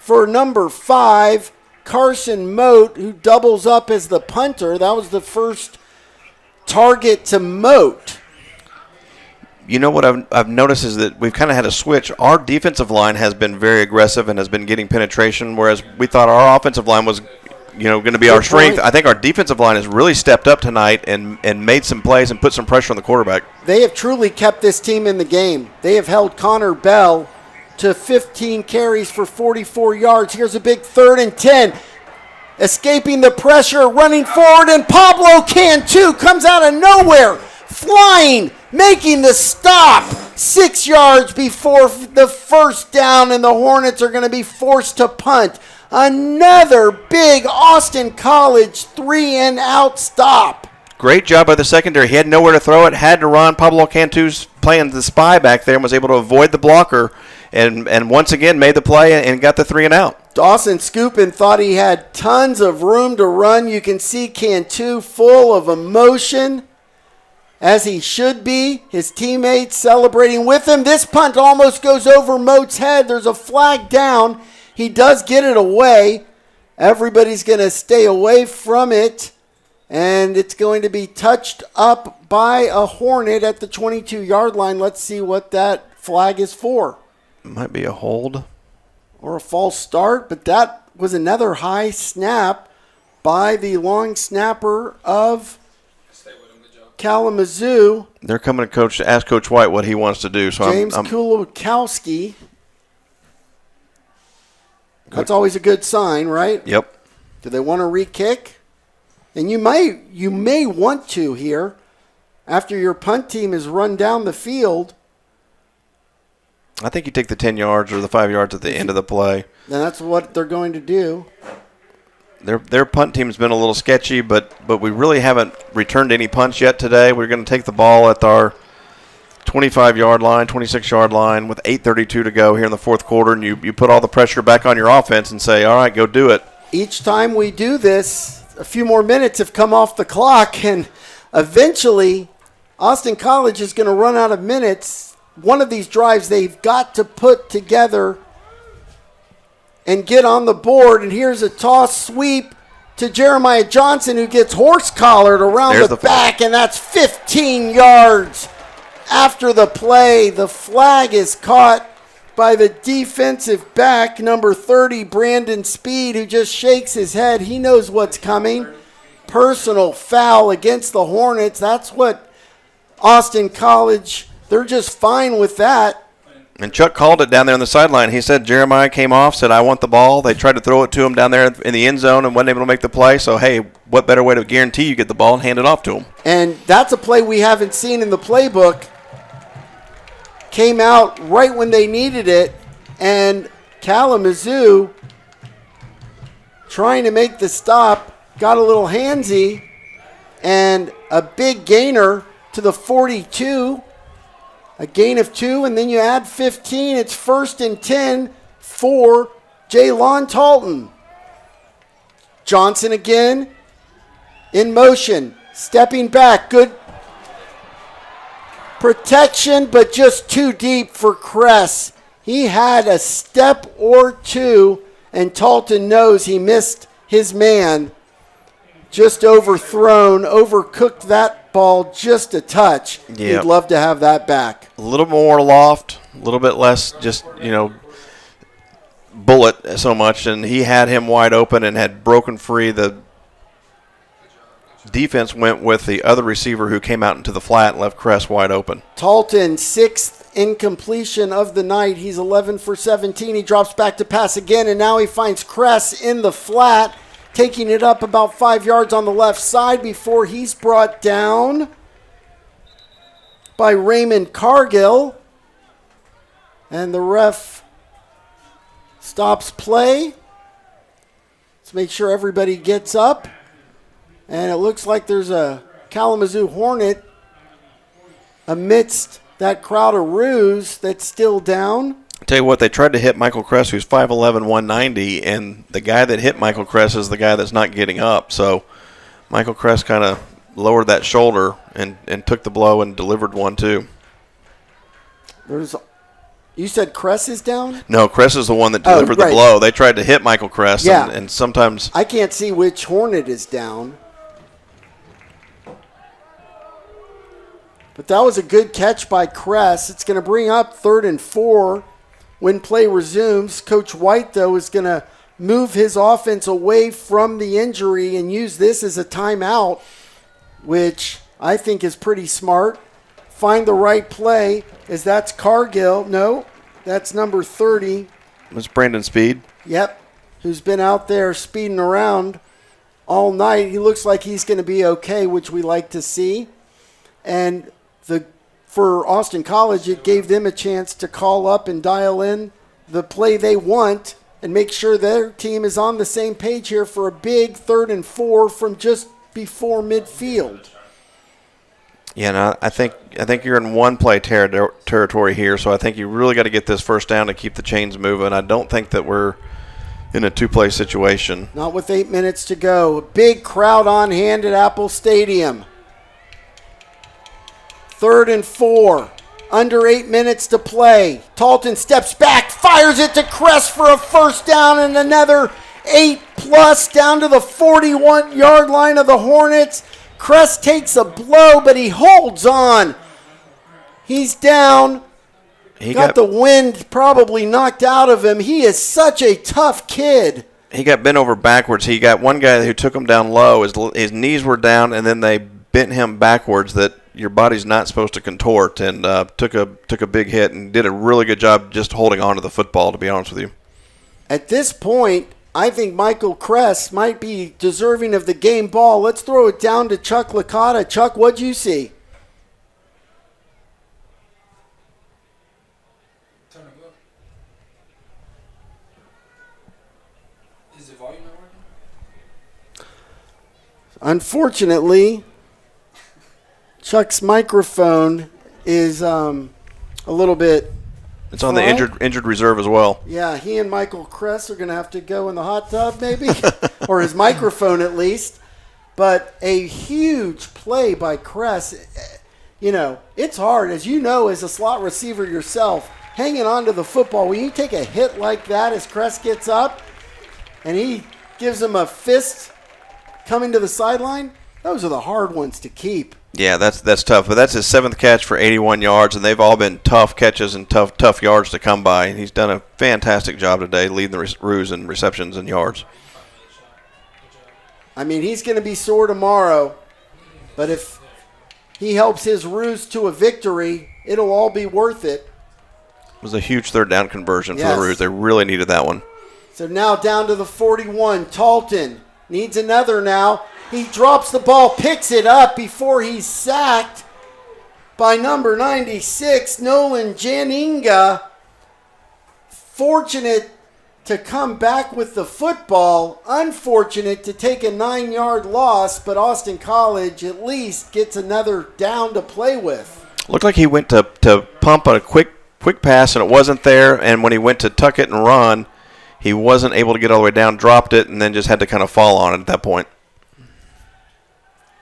for number 5. Carson Moat, who doubles up as the punter. That was the first target to Moat. You know what I've noticed is that we've kind of had a switch. Our defensive line has been very aggressive and has been getting penetration, whereas we thought our offensive line was, going to be our strength. I think our defensive line has really stepped up tonight and made some plays and put some pressure on the quarterback. They have truly kept this team in the game. They have held Connor Bell to 15 carries for 44 yards. Here's a big 3rd and 10. Escaping the pressure, running forward, and Pablo Cantu comes out of nowhere, flying, making the stop 6 yards before the first down, and the Hornets are going to be forced to punt. Another big Austin College 3-and-out stop. Great job by the secondary. He had nowhere to throw it, had to run. Pablo Cantu's playing the spy back there and was able to avoid the blocker and once again made the play and got the 3-and-out. Dawson Scoopin thought he had tons of room to run. You can see Cantu full of emotion, as he should be. His teammates celebrating with him. This punt almost goes over Moat's head. There's a flag down. He does get it away. Everybody's going to stay away from it. And it's going to be touched up by a Hornet at the 22-yard line. Let's see what that flag is for. Might be a hold. Or a false start, but that was another high snap by the long snapper of Kalamazoo. They're coming to ask Coach White what he wants to do. So James Kulakowski. That's always a good sign, right? Yep. Do they want to re-kick? And you may want to here after your punt team is run down the field. I think you take the 10 yards or the 5 yards at the end of the play. Then that's what they're going to do. their punt team's been a little sketchy, but we really haven't returned any punts yet today. We're going to take the ball at our 25-yard line, 26-yard line with 8:32 to go here in the fourth quarter, and you put all the pressure back on your offense and say, all right, go do it. Each time we do this, a few more minutes have come off the clock, and eventually Austin College is going to run out of minutes. One of these drives they've got to put together and get on the board. And here's a toss sweep to Jeremiah Johnson, who gets horse-collared around the back, and that's 15 yards after the play. The flag is caught by the defensive back, number 30, Brandon Speed, who just shakes his head. He knows what's coming. Personal foul against the Hornets. That's what Austin College, they're just fine with that. And Chuck called it down there on the sideline. He said Jeremiah came off, said, I want the ball. They tried to throw it to him down there in the end zone and wasn't able to make the play. So, hey, what better way to guarantee you get the ball and hand it off to him? And that's a play we haven't seen in the playbook. Came out right when they needed it, and Kalamazoo, trying to make the stop, got a little handsy, and a big gainer to the 42, a gain of 2, and then you add 15. It's 1st and 10 for Jaylon Talton. Johnson again in motion, stepping back, good protection, but just too deep for Kress. He had a step or two, and Talton knows he missed his man. Just overthrown, overcooked that ball just a touch. Yep. He'd love to have that back. A little more loft, a little bit less just, bullet so much, and he had him wide open and had broken free. The defense went with the other receiver who came out into the flat and left Kress wide open. Talton, 6th incompletion of the night. He's 11 for 17. He drops back to pass again, and now he finds Kress in the flat, taking it up about 5 yards on the left side before he's brought down by Raymond Cargill. And the ref stops play. Let's make sure everybody gets up. And it looks like there's a Kalamazoo Hornet amidst that crowd of roos that's still down. Tell you what, they tried to hit Michael Kress, who's 5'11", 190, and the guy that hit Michael Kress is the guy that's not getting up. So Michael Kress kind of lowered that shoulder and took the blow and delivered one too. You said Kress is down? No, Kress is the one that delivered the blow. They tried to hit Michael Kress, and sometimes I can't see which Hornet is down. But that was a good catch by Kress. It's going to bring up 3rd and 4 when play resumes. Coach White, though, is going to move his offense away from the injury and use this as a timeout, which I think is pretty smart. Find the right play, as that's Cargill. No, that's number 30. It's Brandon Speed. Yep, who's been out there speeding around all night. He looks like he's going to be okay, which we like to see. And for Austin College, it gave them a chance to call up and dial in the play they want and make sure their team is on the same page here for a big 3rd and 4 from just before midfield. Yeah, no, I think you're in one-play territory here, so I think you really got to get this first down to keep the chains moving. I don't think that we're in a two-play situation. Not with 8 minutes to go. A big crowd on hand at Apple Stadium. 3rd and 4. Under 8 minutes to play. Talton steps back, fires it to Kress for a first down, and another 8+ down to the 41-yard line of the Hornets. Kress takes a blow, but he holds on. He's down. He got the wind probably knocked out of him. He is such a tough kid. He got bent over backwards. He got one guy who took him down low. His knees were down, and then they bent him backwards that your body's not supposed to contort, and took a big hit and did a really good job just holding on to the football, to be honest with you. At this point, I think Michael Kress might be deserving of the game ball. Let's throw it down to Chuck Licata. Chuck, what'd you see? Is the volume not working? Unfortunately, Chuck's microphone is a little bit. It's on the injured reserve as well. Yeah, he and Michael Kress are going to have to go in the hot tub maybe, or his microphone at least. But a huge play by Kress. You know, it's hard, as you know, as a slot receiver yourself, hanging on to the football. When you take a hit like that as Kress gets up and he gives him a fist coming to the sideline, those are the hard ones to keep. Yeah, that's tough. But that's his 7th catch for 81 yards, and they've all been tough catches and tough yards to come by. And he's done a fantastic job today leading the Roos in receptions and yards. I mean, he's going to be sore tomorrow, but if he helps his Roos to a victory, it'll all be worth it. It was a huge 3rd down conversion for Yes. the Roos. They really needed that one. So now down to the 41. Talton needs another now. He drops the ball, picks it up before he's sacked by number 96, Nolan Janinga. Fortunate to come back with the football. Unfortunate to take a 9-yard loss, but Austin College at least gets another down to play with. Looked like he went to pump on a quick pass, and it wasn't there. And when he went to tuck it and run, he wasn't able to get all the way down, dropped it, and then just had to kind of fall on it at that point.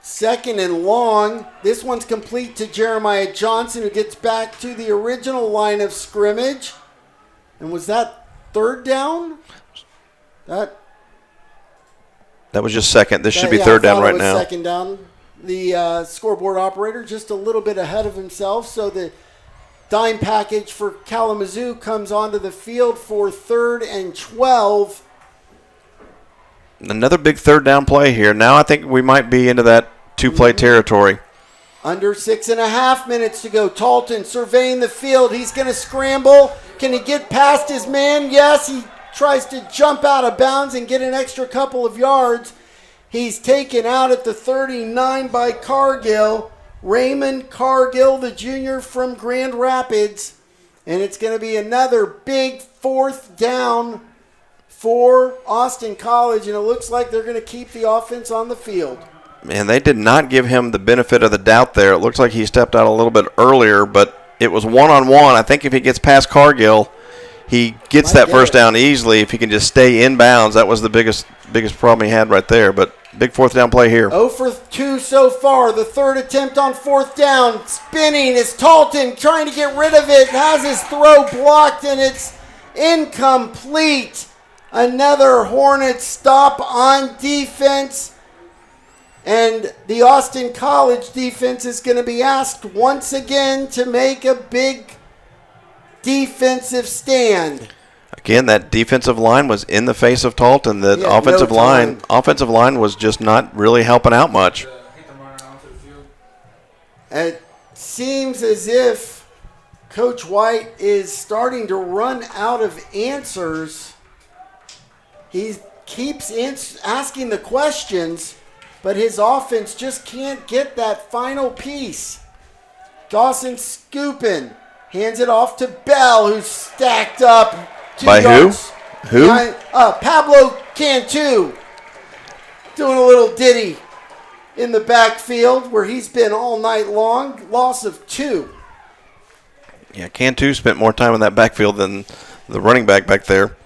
2nd and long. This one's complete to Jeremiah Johnson, who gets back to the original line of scrimmage. And was that 3rd down? That was just 2nd. This should be 3rd down right now. 2nd down. The scoreboard operator just a little bit ahead of himself. So the dime package for Kalamazoo comes onto the field for 3rd and 12. Another big 3rd down play here. Now I think we might be into that 2-play territory. Under 6.5 minutes to go. Talton surveying the field. He's going to scramble. Can he get past his man? Yes, he tries to jump out of bounds and get an extra couple of yards. He's taken out at the 39 by Cargill. Raymond Cargill, the junior from Grand Rapids. And it's going to be another big 4th down for Austin College. And it looks like they're going to keep the offense on the field. And they did not give him the benefit of the doubt there. It looks like he stepped out a little bit earlier, but it was one-on-one. I think if he gets past Cargill, he gets that first down easily if he can just stay in bounds. That was the biggest problem he had right there, but big 4th down play here. 0 for 2 so far. The 3rd attempt on 4th down. Spinning is Talton trying to get rid of it. Has his throw blocked, and it's incomplete. Another Hornet stop on defense. And the Austin College defense is going to be asked once again to make a big defensive stand. Again, that defensive line was in the face of Talton. The offensive line was just not really helping out much. It seems as if Coach White is starting to run out of answers. He keeps asking the questions, but his offense just can't get that final piece. Dawson scooping. Hands it off to Bell, who's stacked up. 2 By yards who? behind, Pablo Cantu. Doing a little ditty in the backfield where he's been all night long. Loss of 2. Yeah, Cantu spent more time in that backfield than the running back back there.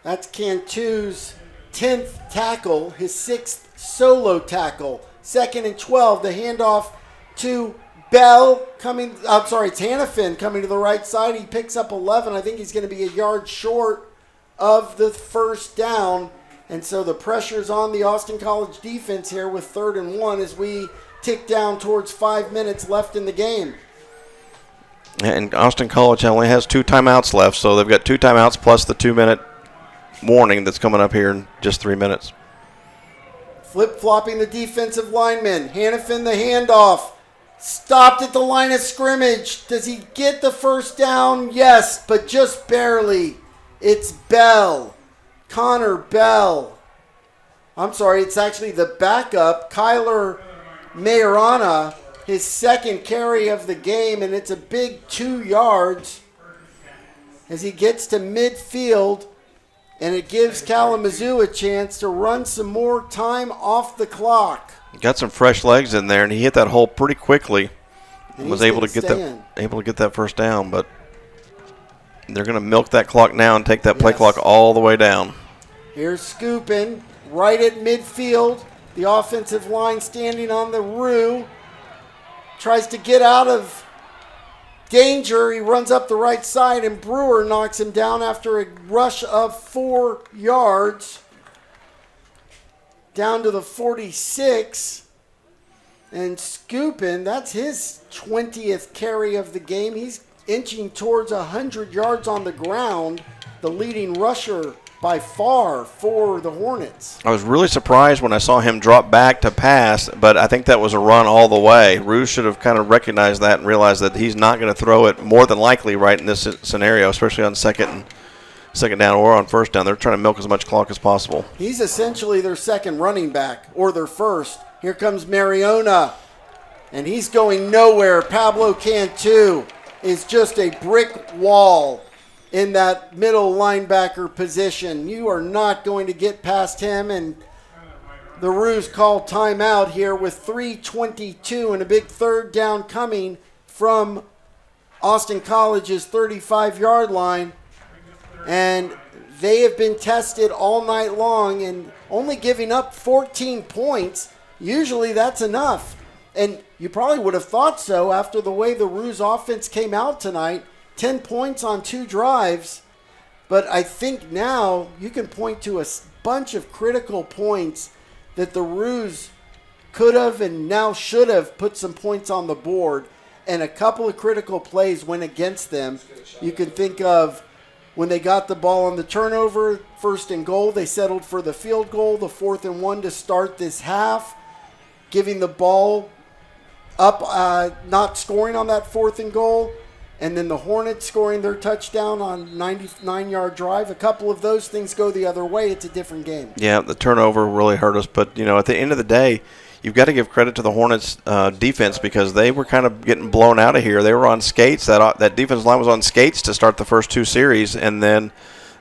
That's Cantu's 10th tackle, his 6th solo tackle. 2nd and 12, the handoff to Bell it's Hannafin coming to the right side. He picks up 11. I think he's going to be a yard short of the 1st down. And so the pressure's on the Austin College defense here with 3rd and 1 as we tick down towards 5 minutes left in the game. And Austin College only has 2 timeouts left, so they've got 2 timeouts plus the 2-minute warning that's coming up here in just 3 minutes. Flip-flopping the defensive lineman. Hannafin the handoff. Stopped at the line of scrimmage. Does he get the 1st down? Yes, but just barely. It's Bell. Connor Bell. I'm sorry, it's actually the backup, Kyler Majorana, his 2nd carry of the game, and it's a big 2 yards as he gets to midfield And it gives Kalamazoo a chance to run some more time off the clock. Got some fresh legs in there, and he hit that hole pretty quickly. And Was able to get that first down, but they're going to milk that clock now and take that play clock all the way down. Here's Scoopin right at midfield. The offensive line standing on the roo. Tries to get out of danger. He runs up the right side, and Brewer knocks him down after a rush of 4 yards. Down to the 46. And Scoopin, that's his 20th carry of the game. He's inching towards 100 yards on the ground, the leading rusher by far for the Hornets. I was really surprised when I saw him drop back to pass, but I think that was a run all the way. Ruse should have kind of recognized that and realized that he's not going to throw it more than likely right in this scenario, especially on second down or on first down. They're trying to milk as much clock as possible. He's essentially their second running back, or their first. Here comes Mariona, and he's going nowhere. Pablo Cantu is just a brick wall in that middle linebacker position. You are not going to get past him, and the Roos call timeout here with 3:22 and a big third down coming from Austin College's 35-yard line. And they have been tested all night long and only giving up 14 points. Usually that's enough. And you probably would have thought so after the way the Roos offense came out tonight. 10 points on 2 drives. But I think now you can point to a bunch of critical points that the Roos could have and now should have put some points on the board. And a couple of critical plays went against them. You can think of when they got the ball on the turnover, 1st and goal, they settled for the field goal, the 4th and 1 to start this half, giving the ball up, not scoring on that 4th and goal, and then the Hornets scoring their touchdown on 99-yard drive. A couple of those things go the other way. It's a different game. Yeah, the turnover really hurt us, but at the end of the day, you've got to give credit to the Hornets defense because they were kind of getting blown out of here. They were on skates. That defense line was on skates to start the first 2 series, and then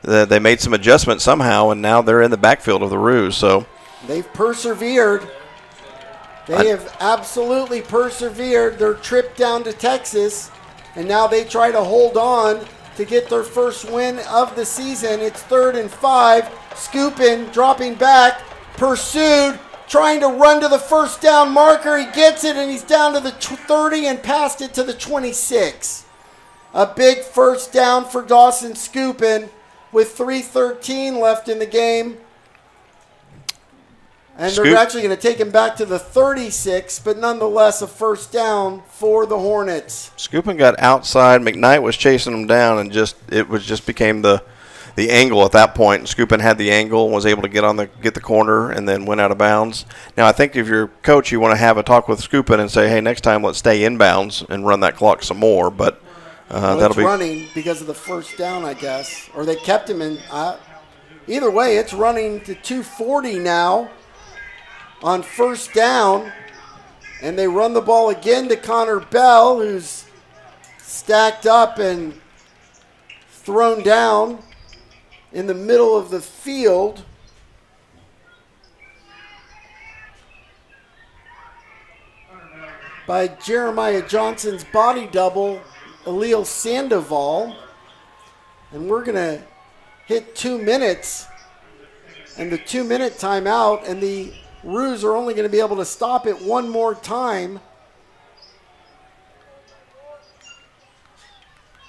they made some adjustments somehow, and now they're in the backfield of the Roos. So they've persevered. They have absolutely persevered. Their trip down to Texas, and now they try to hold on to get their first win of the season. It's 3rd and 5. Scoopin, dropping back, pursued, trying to run to the first down marker. He gets it, and he's down to the 30 and past it to the 26. A big first down for Dawson Scoopin with 3:13 left in the game. And they're actually going to take him back to the 36, but nonetheless a first down for the Hornets. Scoopin got outside. McKnight was chasing him down, and it became the angle at that point. Scoopin had the angle and was able to get the corner and then went out of bounds. Now I think if you're coach, you want to have a talk with Scoopin and say, hey, next time let's stay inbounds and run that clock some more. But that'll be running because of the first down, I guess, or they kept him in. Either way, it's running to 2:40 now on first down, and they run the ball again to Connor Bell, who's stacked up and thrown down in the middle of the field. By Jeremiah Johnson's body double, Alil Sandoval. And we're going to hit 2 minutes and the 2-minute timeout, and the Roos are only going to be able to stop it one more time.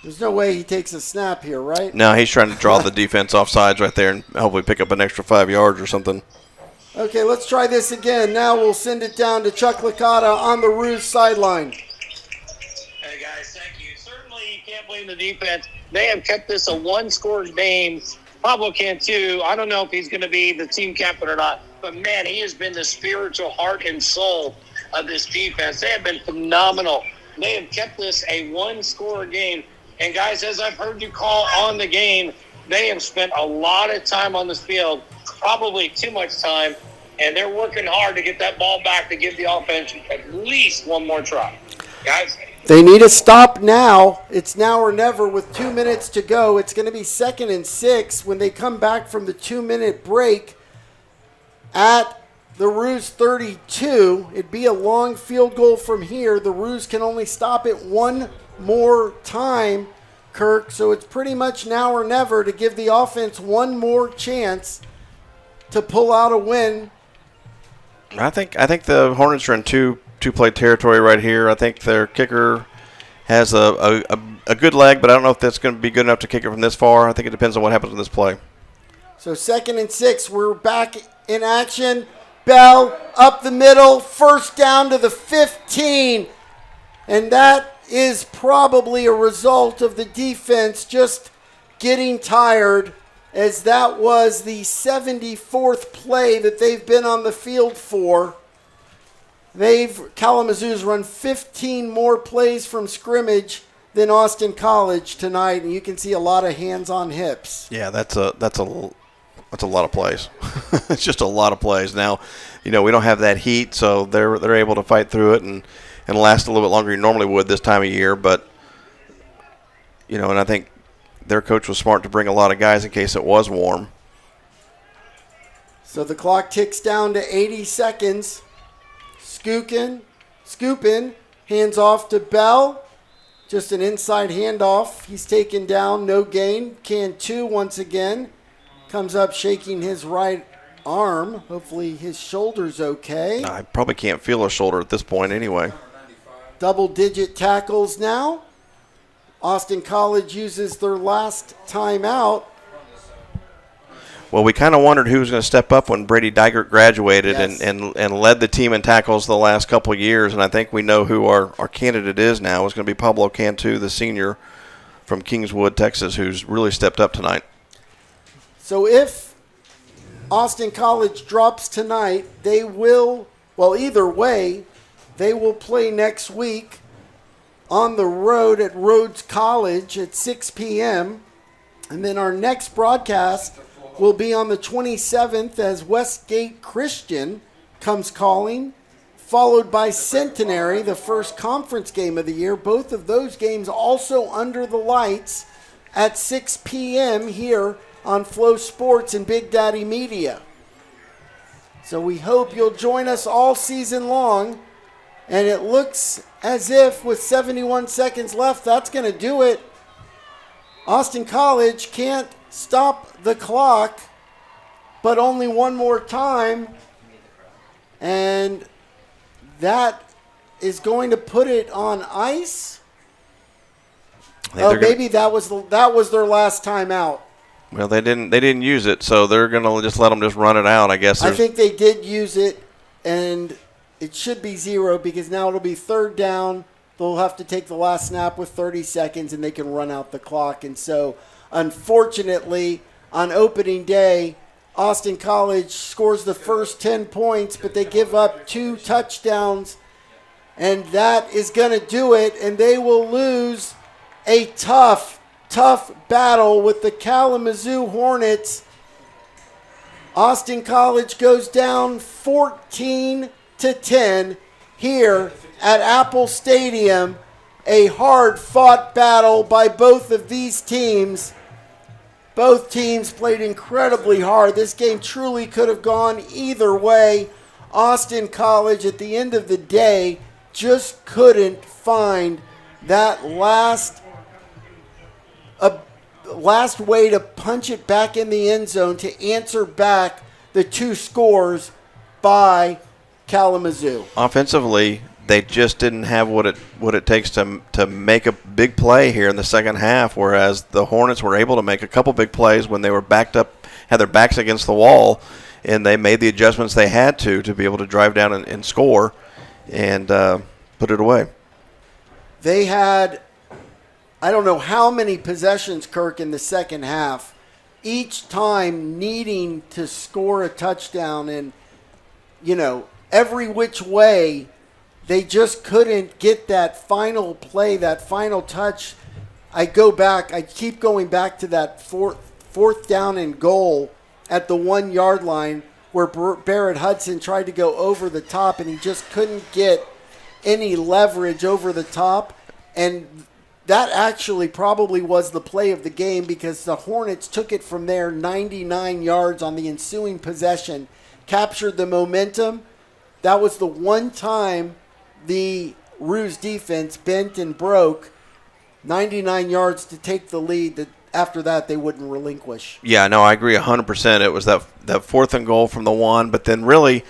There's no way he takes a snap here, right? No, he's trying to draw the defense off sides right there and hopefully pick up an extra 5 yards or something. Okay, let's try this again. Now we'll send it down to Chuck Licata on the Roos sideline. Hey, guys, thank you. Certainly you can't blame the defense. They have kept this a one-score game. Pablo Cantu, I don't know if he's going to be the team captain or not, but, man, he has been the spiritual heart and soul of this defense. They have been phenomenal. They have kept this a one-score game. And, guys, as I've heard you call on the game, they have spent a lot of time on this field, probably too much time, and they're working hard to get that ball back to give the offense at least one more try. Guys? They need a stop now. It's now or never with 2 minutes to go. It's going to be 2nd and 6 when they come back from the 2-minute break at the Roos 32. It'd be a long field goal from here. The Roos can only stop it one more time, Kirk. So it's pretty much now or never to give the offense one more chance to pull out a win. I think the Hornets are in two-play territory right here. I think their kicker has a good leg, but I don't know if that's going to be good enough to kick it from this far. I think it depends on what happens with this play. So 2nd and 6, we're back in action. Bell up the middle, first down to the 15. And that is probably a result of the defense just getting tired, as that was the 74th play that they've been on the field for. Kalamazoo's run 15 more plays from scrimmage than Austin College tonight, and you can see a lot of hands on hips. Yeah, that's a lot of plays. It's just a lot of plays. Now, we don't have that heat, so they're able to fight through it and last a little bit longer than you normally would this time of year. But and I think their coach was smart to bring a lot of guys in case it was warm. So the clock ticks down to 80 seconds. Scoopin, hands off to Bell. Just an inside handoff. He's taken down, no gain. Cantu once again comes up shaking his right arm. Hopefully his shoulder's okay. I probably can't feel a shoulder at this point anyway. Double-digit tackles now. Austin College uses their last timeout. Well, we kind of wondered who was going to step up when Brady Dygert graduated. Yes. and led the team in tackles the last couple of years, and I think we know who our candidate is now. It's going to be Pablo Cantu, the senior from Kingswood, Texas, who's really stepped up tonight. So if Austin College drops tonight, they will, either way, they will play next week on the road at Rhodes College at 6 p.m. And then our next broadcast will be on the 27th as Westgate Christian comes calling, followed by Centenary, the first conference game of the year. Both of those games also under the lights at 6 p.m. here on Flow Sports and Big Daddy Media. So we hope you'll join us all season long. And it looks as if with 71 seconds left, that's going to do it. Austin College can't stop the clock, but only one more time. And that is going to put it on ice. Maybe that was their last timeout. Well, they didn't use it, so they're going to just let them just run it out, I guess. I think they did use it, and it should be 0 because now it'll be 3rd down. They'll have to take the last snap with 30 seconds, and they can run out the clock. And so, unfortunately, on opening day, Austin College scores the first 10 points, but they give up 2 touchdowns, and that is going to do it. And they will lose a tough battle with the Kalamazoo Hornets. Austin College goes down 14-10 here at Apple Stadium. A hard-fought battle by both of these teams. Both teams played incredibly hard. This game truly could have gone either way. Austin College, at the end of the day, just couldn't find that last way to punch it back in the end zone to answer back the 2 scores by Kalamazoo. Offensively, they just didn't have what it takes to make a big play here in the second half, whereas the Hornets were able to make a couple big plays when they were backed up, had their backs against the wall, and they made the adjustments they had to be able to drive down and score and put it away. They had, I don't know how many possessions, Kirk, in the second half, each time needing to score a touchdown, and, every which way, they just couldn't get that final play, that final touch. I keep going back to that fourth down and goal at the 1 yard line where Barrett Hudson tried to go over the top and he just couldn't get any leverage over the top. And that actually probably was the play of the game because the Hornets took it from there 99 yards on the ensuing possession, captured the momentum. That was the one time the Roos defense bent and broke 99 yards to take the lead. That after that, they wouldn't relinquish. Yeah, no, I agree 100%. It was that 4th and goal from the 1, but then really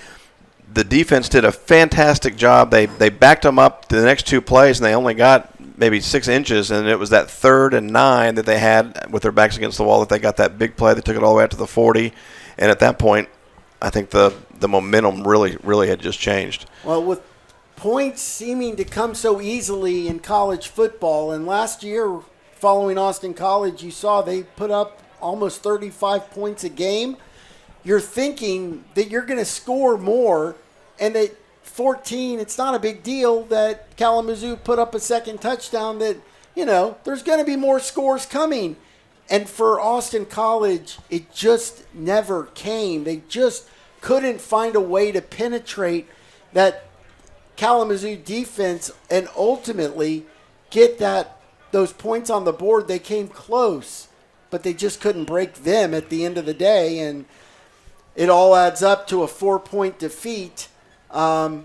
the defense did a fantastic job. They backed them up to the next 2 plays, and they only got maybe 6 inches, and it was that 3rd and 9 that they had with their backs against the wall that they got that big play that took it all the way out to the 40. And at that point, I think the momentum really had just changed. Well, with points seeming to come so easily in college football, and last year following Austin College, you saw they put up almost 35 points a game. You're thinking that you're going to score more, and at 14, it's not a big deal that Kalamazoo put up a second touchdown, that, there's going to be more scores coming. And for Austin College, it just never came. They just couldn't find a way to penetrate that Kalamazoo defense and ultimately get those points on the board. They came close, but they just couldn't break them at the end of the day, and it all adds up to a 4-point defeat in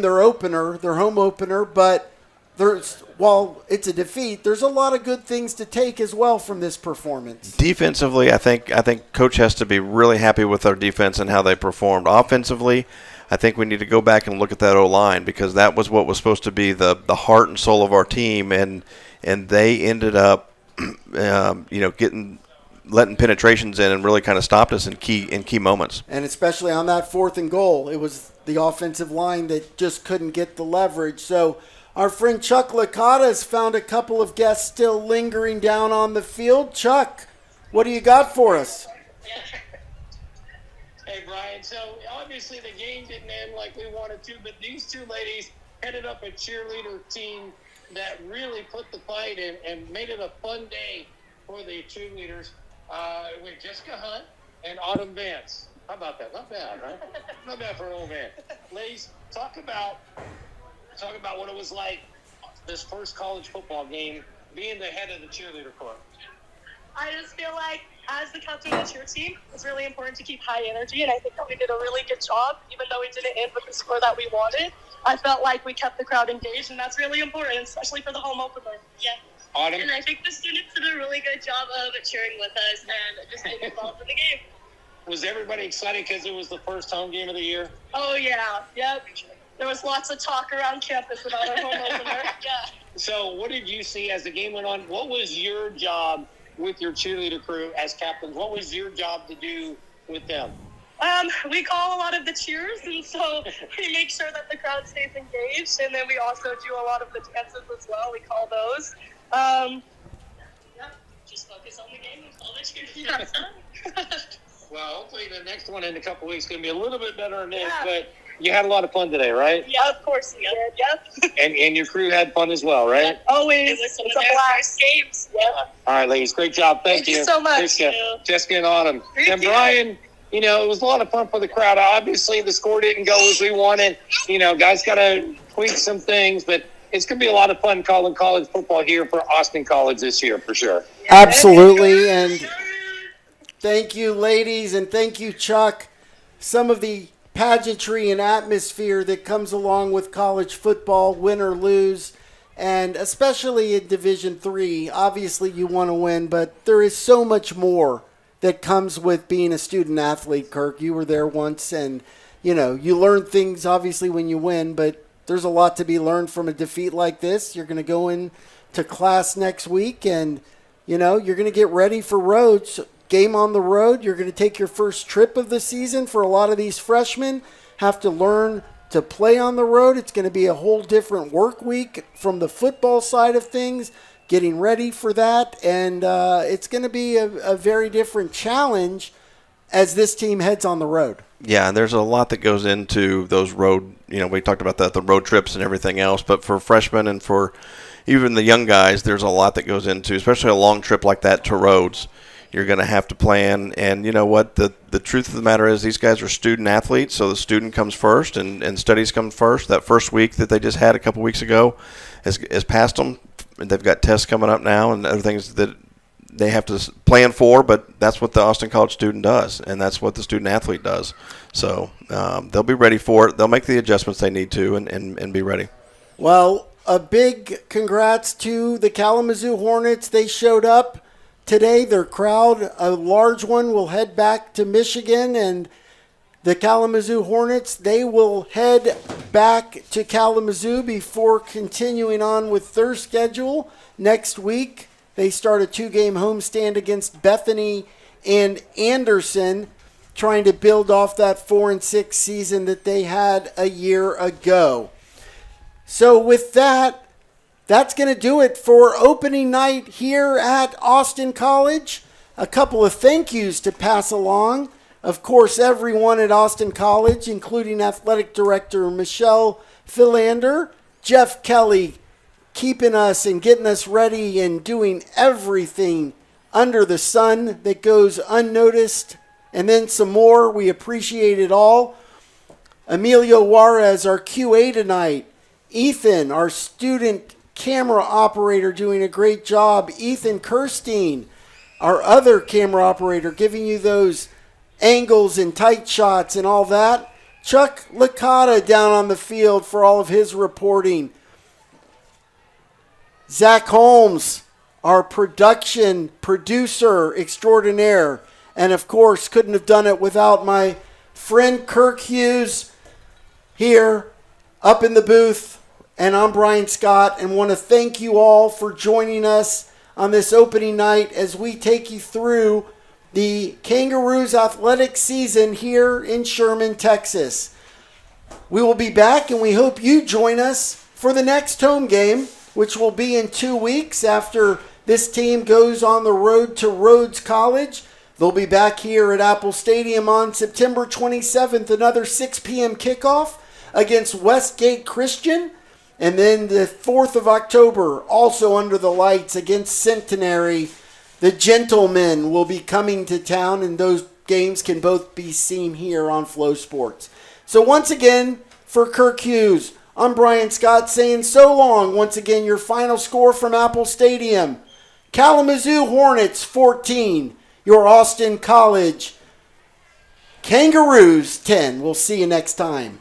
their home opener. But while it's a defeat, there's a lot of good things to take as well from this performance. Defensively, I think Coach has to be really happy with our defense and how they performed. Offensively, I think we need to go back and look at that O-line, because that was what was supposed to be the heart and soul of our team, and they ended up, letting penetrations in and really kind of stopped us in key moments. And especially on that 4th and goal, it was the offensive line that just couldn't get the leverage. So our friend Chuck Licata has found a couple of guests still lingering down on the field. Chuck, what do you got for us? Hey, Brian. So, obviously, the game didn't end like we wanted to, but these 2 ladies headed up a cheerleader team that really put the fight in and made it a fun day for the cheerleaders with Jessica Hunt and Autumn Vance. How about that? Not bad, right? Not bad for an old man. Ladies, talk about what it was like this first college football game, being the head of the cheerleader corps. I just feel like as the captain of the cheer team, it's really important to keep high energy, and I think that we did a really good job, even though we didn't end with the score that we wanted. I felt like we kept the crowd engaged, and that's really important, especially for the home opener. Yeah. Autumn? And I think the students did a really good job of cheering with us and just getting involved in the game. Was everybody excited because it was the first home game of the year? Oh, yeah. Yep. There was lots of talk around campus about our home opener. Yeah. So what did you see as the game went on? What was your job with your cheerleader crew as captains? What was your job to do with them? We call a lot of the cheers, and so we make sure that the crowd stays engaged, and then we also do a lot of the dances as well. We call those. Just focus on the game and call the cheers. Well, hopefully the next one in a couple weeks is going to be a little bit better than this, Yeah. but you had a lot of fun today, right? Yeah, of course we did. Yep. And your crew had fun as well, right? Always. It was some It's of a their blast. first games. Yep. All right, ladies, great job. Thank Thank you so much. Jessica and Autumn. Thank And you. Brian, it was a lot of fun for the crowd. Obviously, the score didn't go as we wanted. Guys got to tweak some things, but it's going to be a lot of fun calling college football here for Austin College this year, for sure. Absolutely, and thank you, ladies, and thank you, Chuck. Some of the pageantry and atmosphere that comes along with college football, win or lose, and especially in Division III. Obviously, you want to win, but there is so much more that comes with being a student athlete, Kirk. You were there once, and, you learn things, obviously, when you win, but there's a lot to be learned from a defeat like this. You're going to go into class next week, and, you're going to get ready for roads. Game on the road. You're going to take your first trip of the season for a lot of these freshmen. Have to learn to play on the road. It's going to be a whole different work week from the football side of things, getting ready for that. And it's going to be a very different challenge as this team heads on the road. Yeah, and there's a lot that goes into those road, we talked about that, the road trips and everything else, but for freshmen and for even the young guys, there's a lot that goes into, especially a long trip like that to roads. You're going to have to plan, and you know what? The truth of the matter is these guys are student athletes, so the student comes first and studies come first. That first week that they just had a couple weeks ago has passed them they've got tests coming up now and other things that they have to plan for, but that's what the Austin College student does, and that's what the student athlete does. So they'll be ready for it. They'll make the adjustments they need to and be ready. Well, a big congrats to the Kalamazoo Hornets. They showed up today. Their crowd, a large one, will head back to Michigan, and the Kalamazoo Hornets, they will head back to Kalamazoo before continuing on with their schedule next week. They start a 2-game homestand against Bethany and Anderson, trying to build off that 4-6 season that they had a year ago. So with that, that's going to do it for opening night here at Austin College. A couple of thank yous to pass along. Of course, everyone at Austin College, including Athletic Director Michelle Philander, Jeff Kelly, keeping us and getting us ready and doing everything under the sun that goes unnoticed, and then some more. We appreciate it all. Emilio Juarez, our QA tonight. Ethan, our student camera operator, doing a great job. Ethan Kirstein, our other camera operator, giving you those angles and tight shots and all that. Chuck Licata down on the field for all of his reporting. Zach Holmes, our production producer extraordinaire. And of course, couldn't have done it without my friend Kirk Hughes here up in the booth. And I'm Brian Scott, and want to thank you all for joining us on this opening night as we take you through the Kangaroos athletic season here in Sherman, Texas. We will be back, and we hope you join us for the next home game, which will be in 2 weeks after this team goes on the road to Rhodes College. They'll be back here at Apple Stadium on September 27th, another 6 p.m. kickoff against Westgate Christian. And then the 4th of October, also under the lights against Centenary. The Gentlemen will be coming to town, and those games can both be seen here on Flow Sports. So once again, for Kirk Hughes, I'm Brian Scott saying so long. Once again, your final score from Apple Stadium. Kalamazoo Hornets 14. Your Austin College Kangaroos 10. We'll see you next time.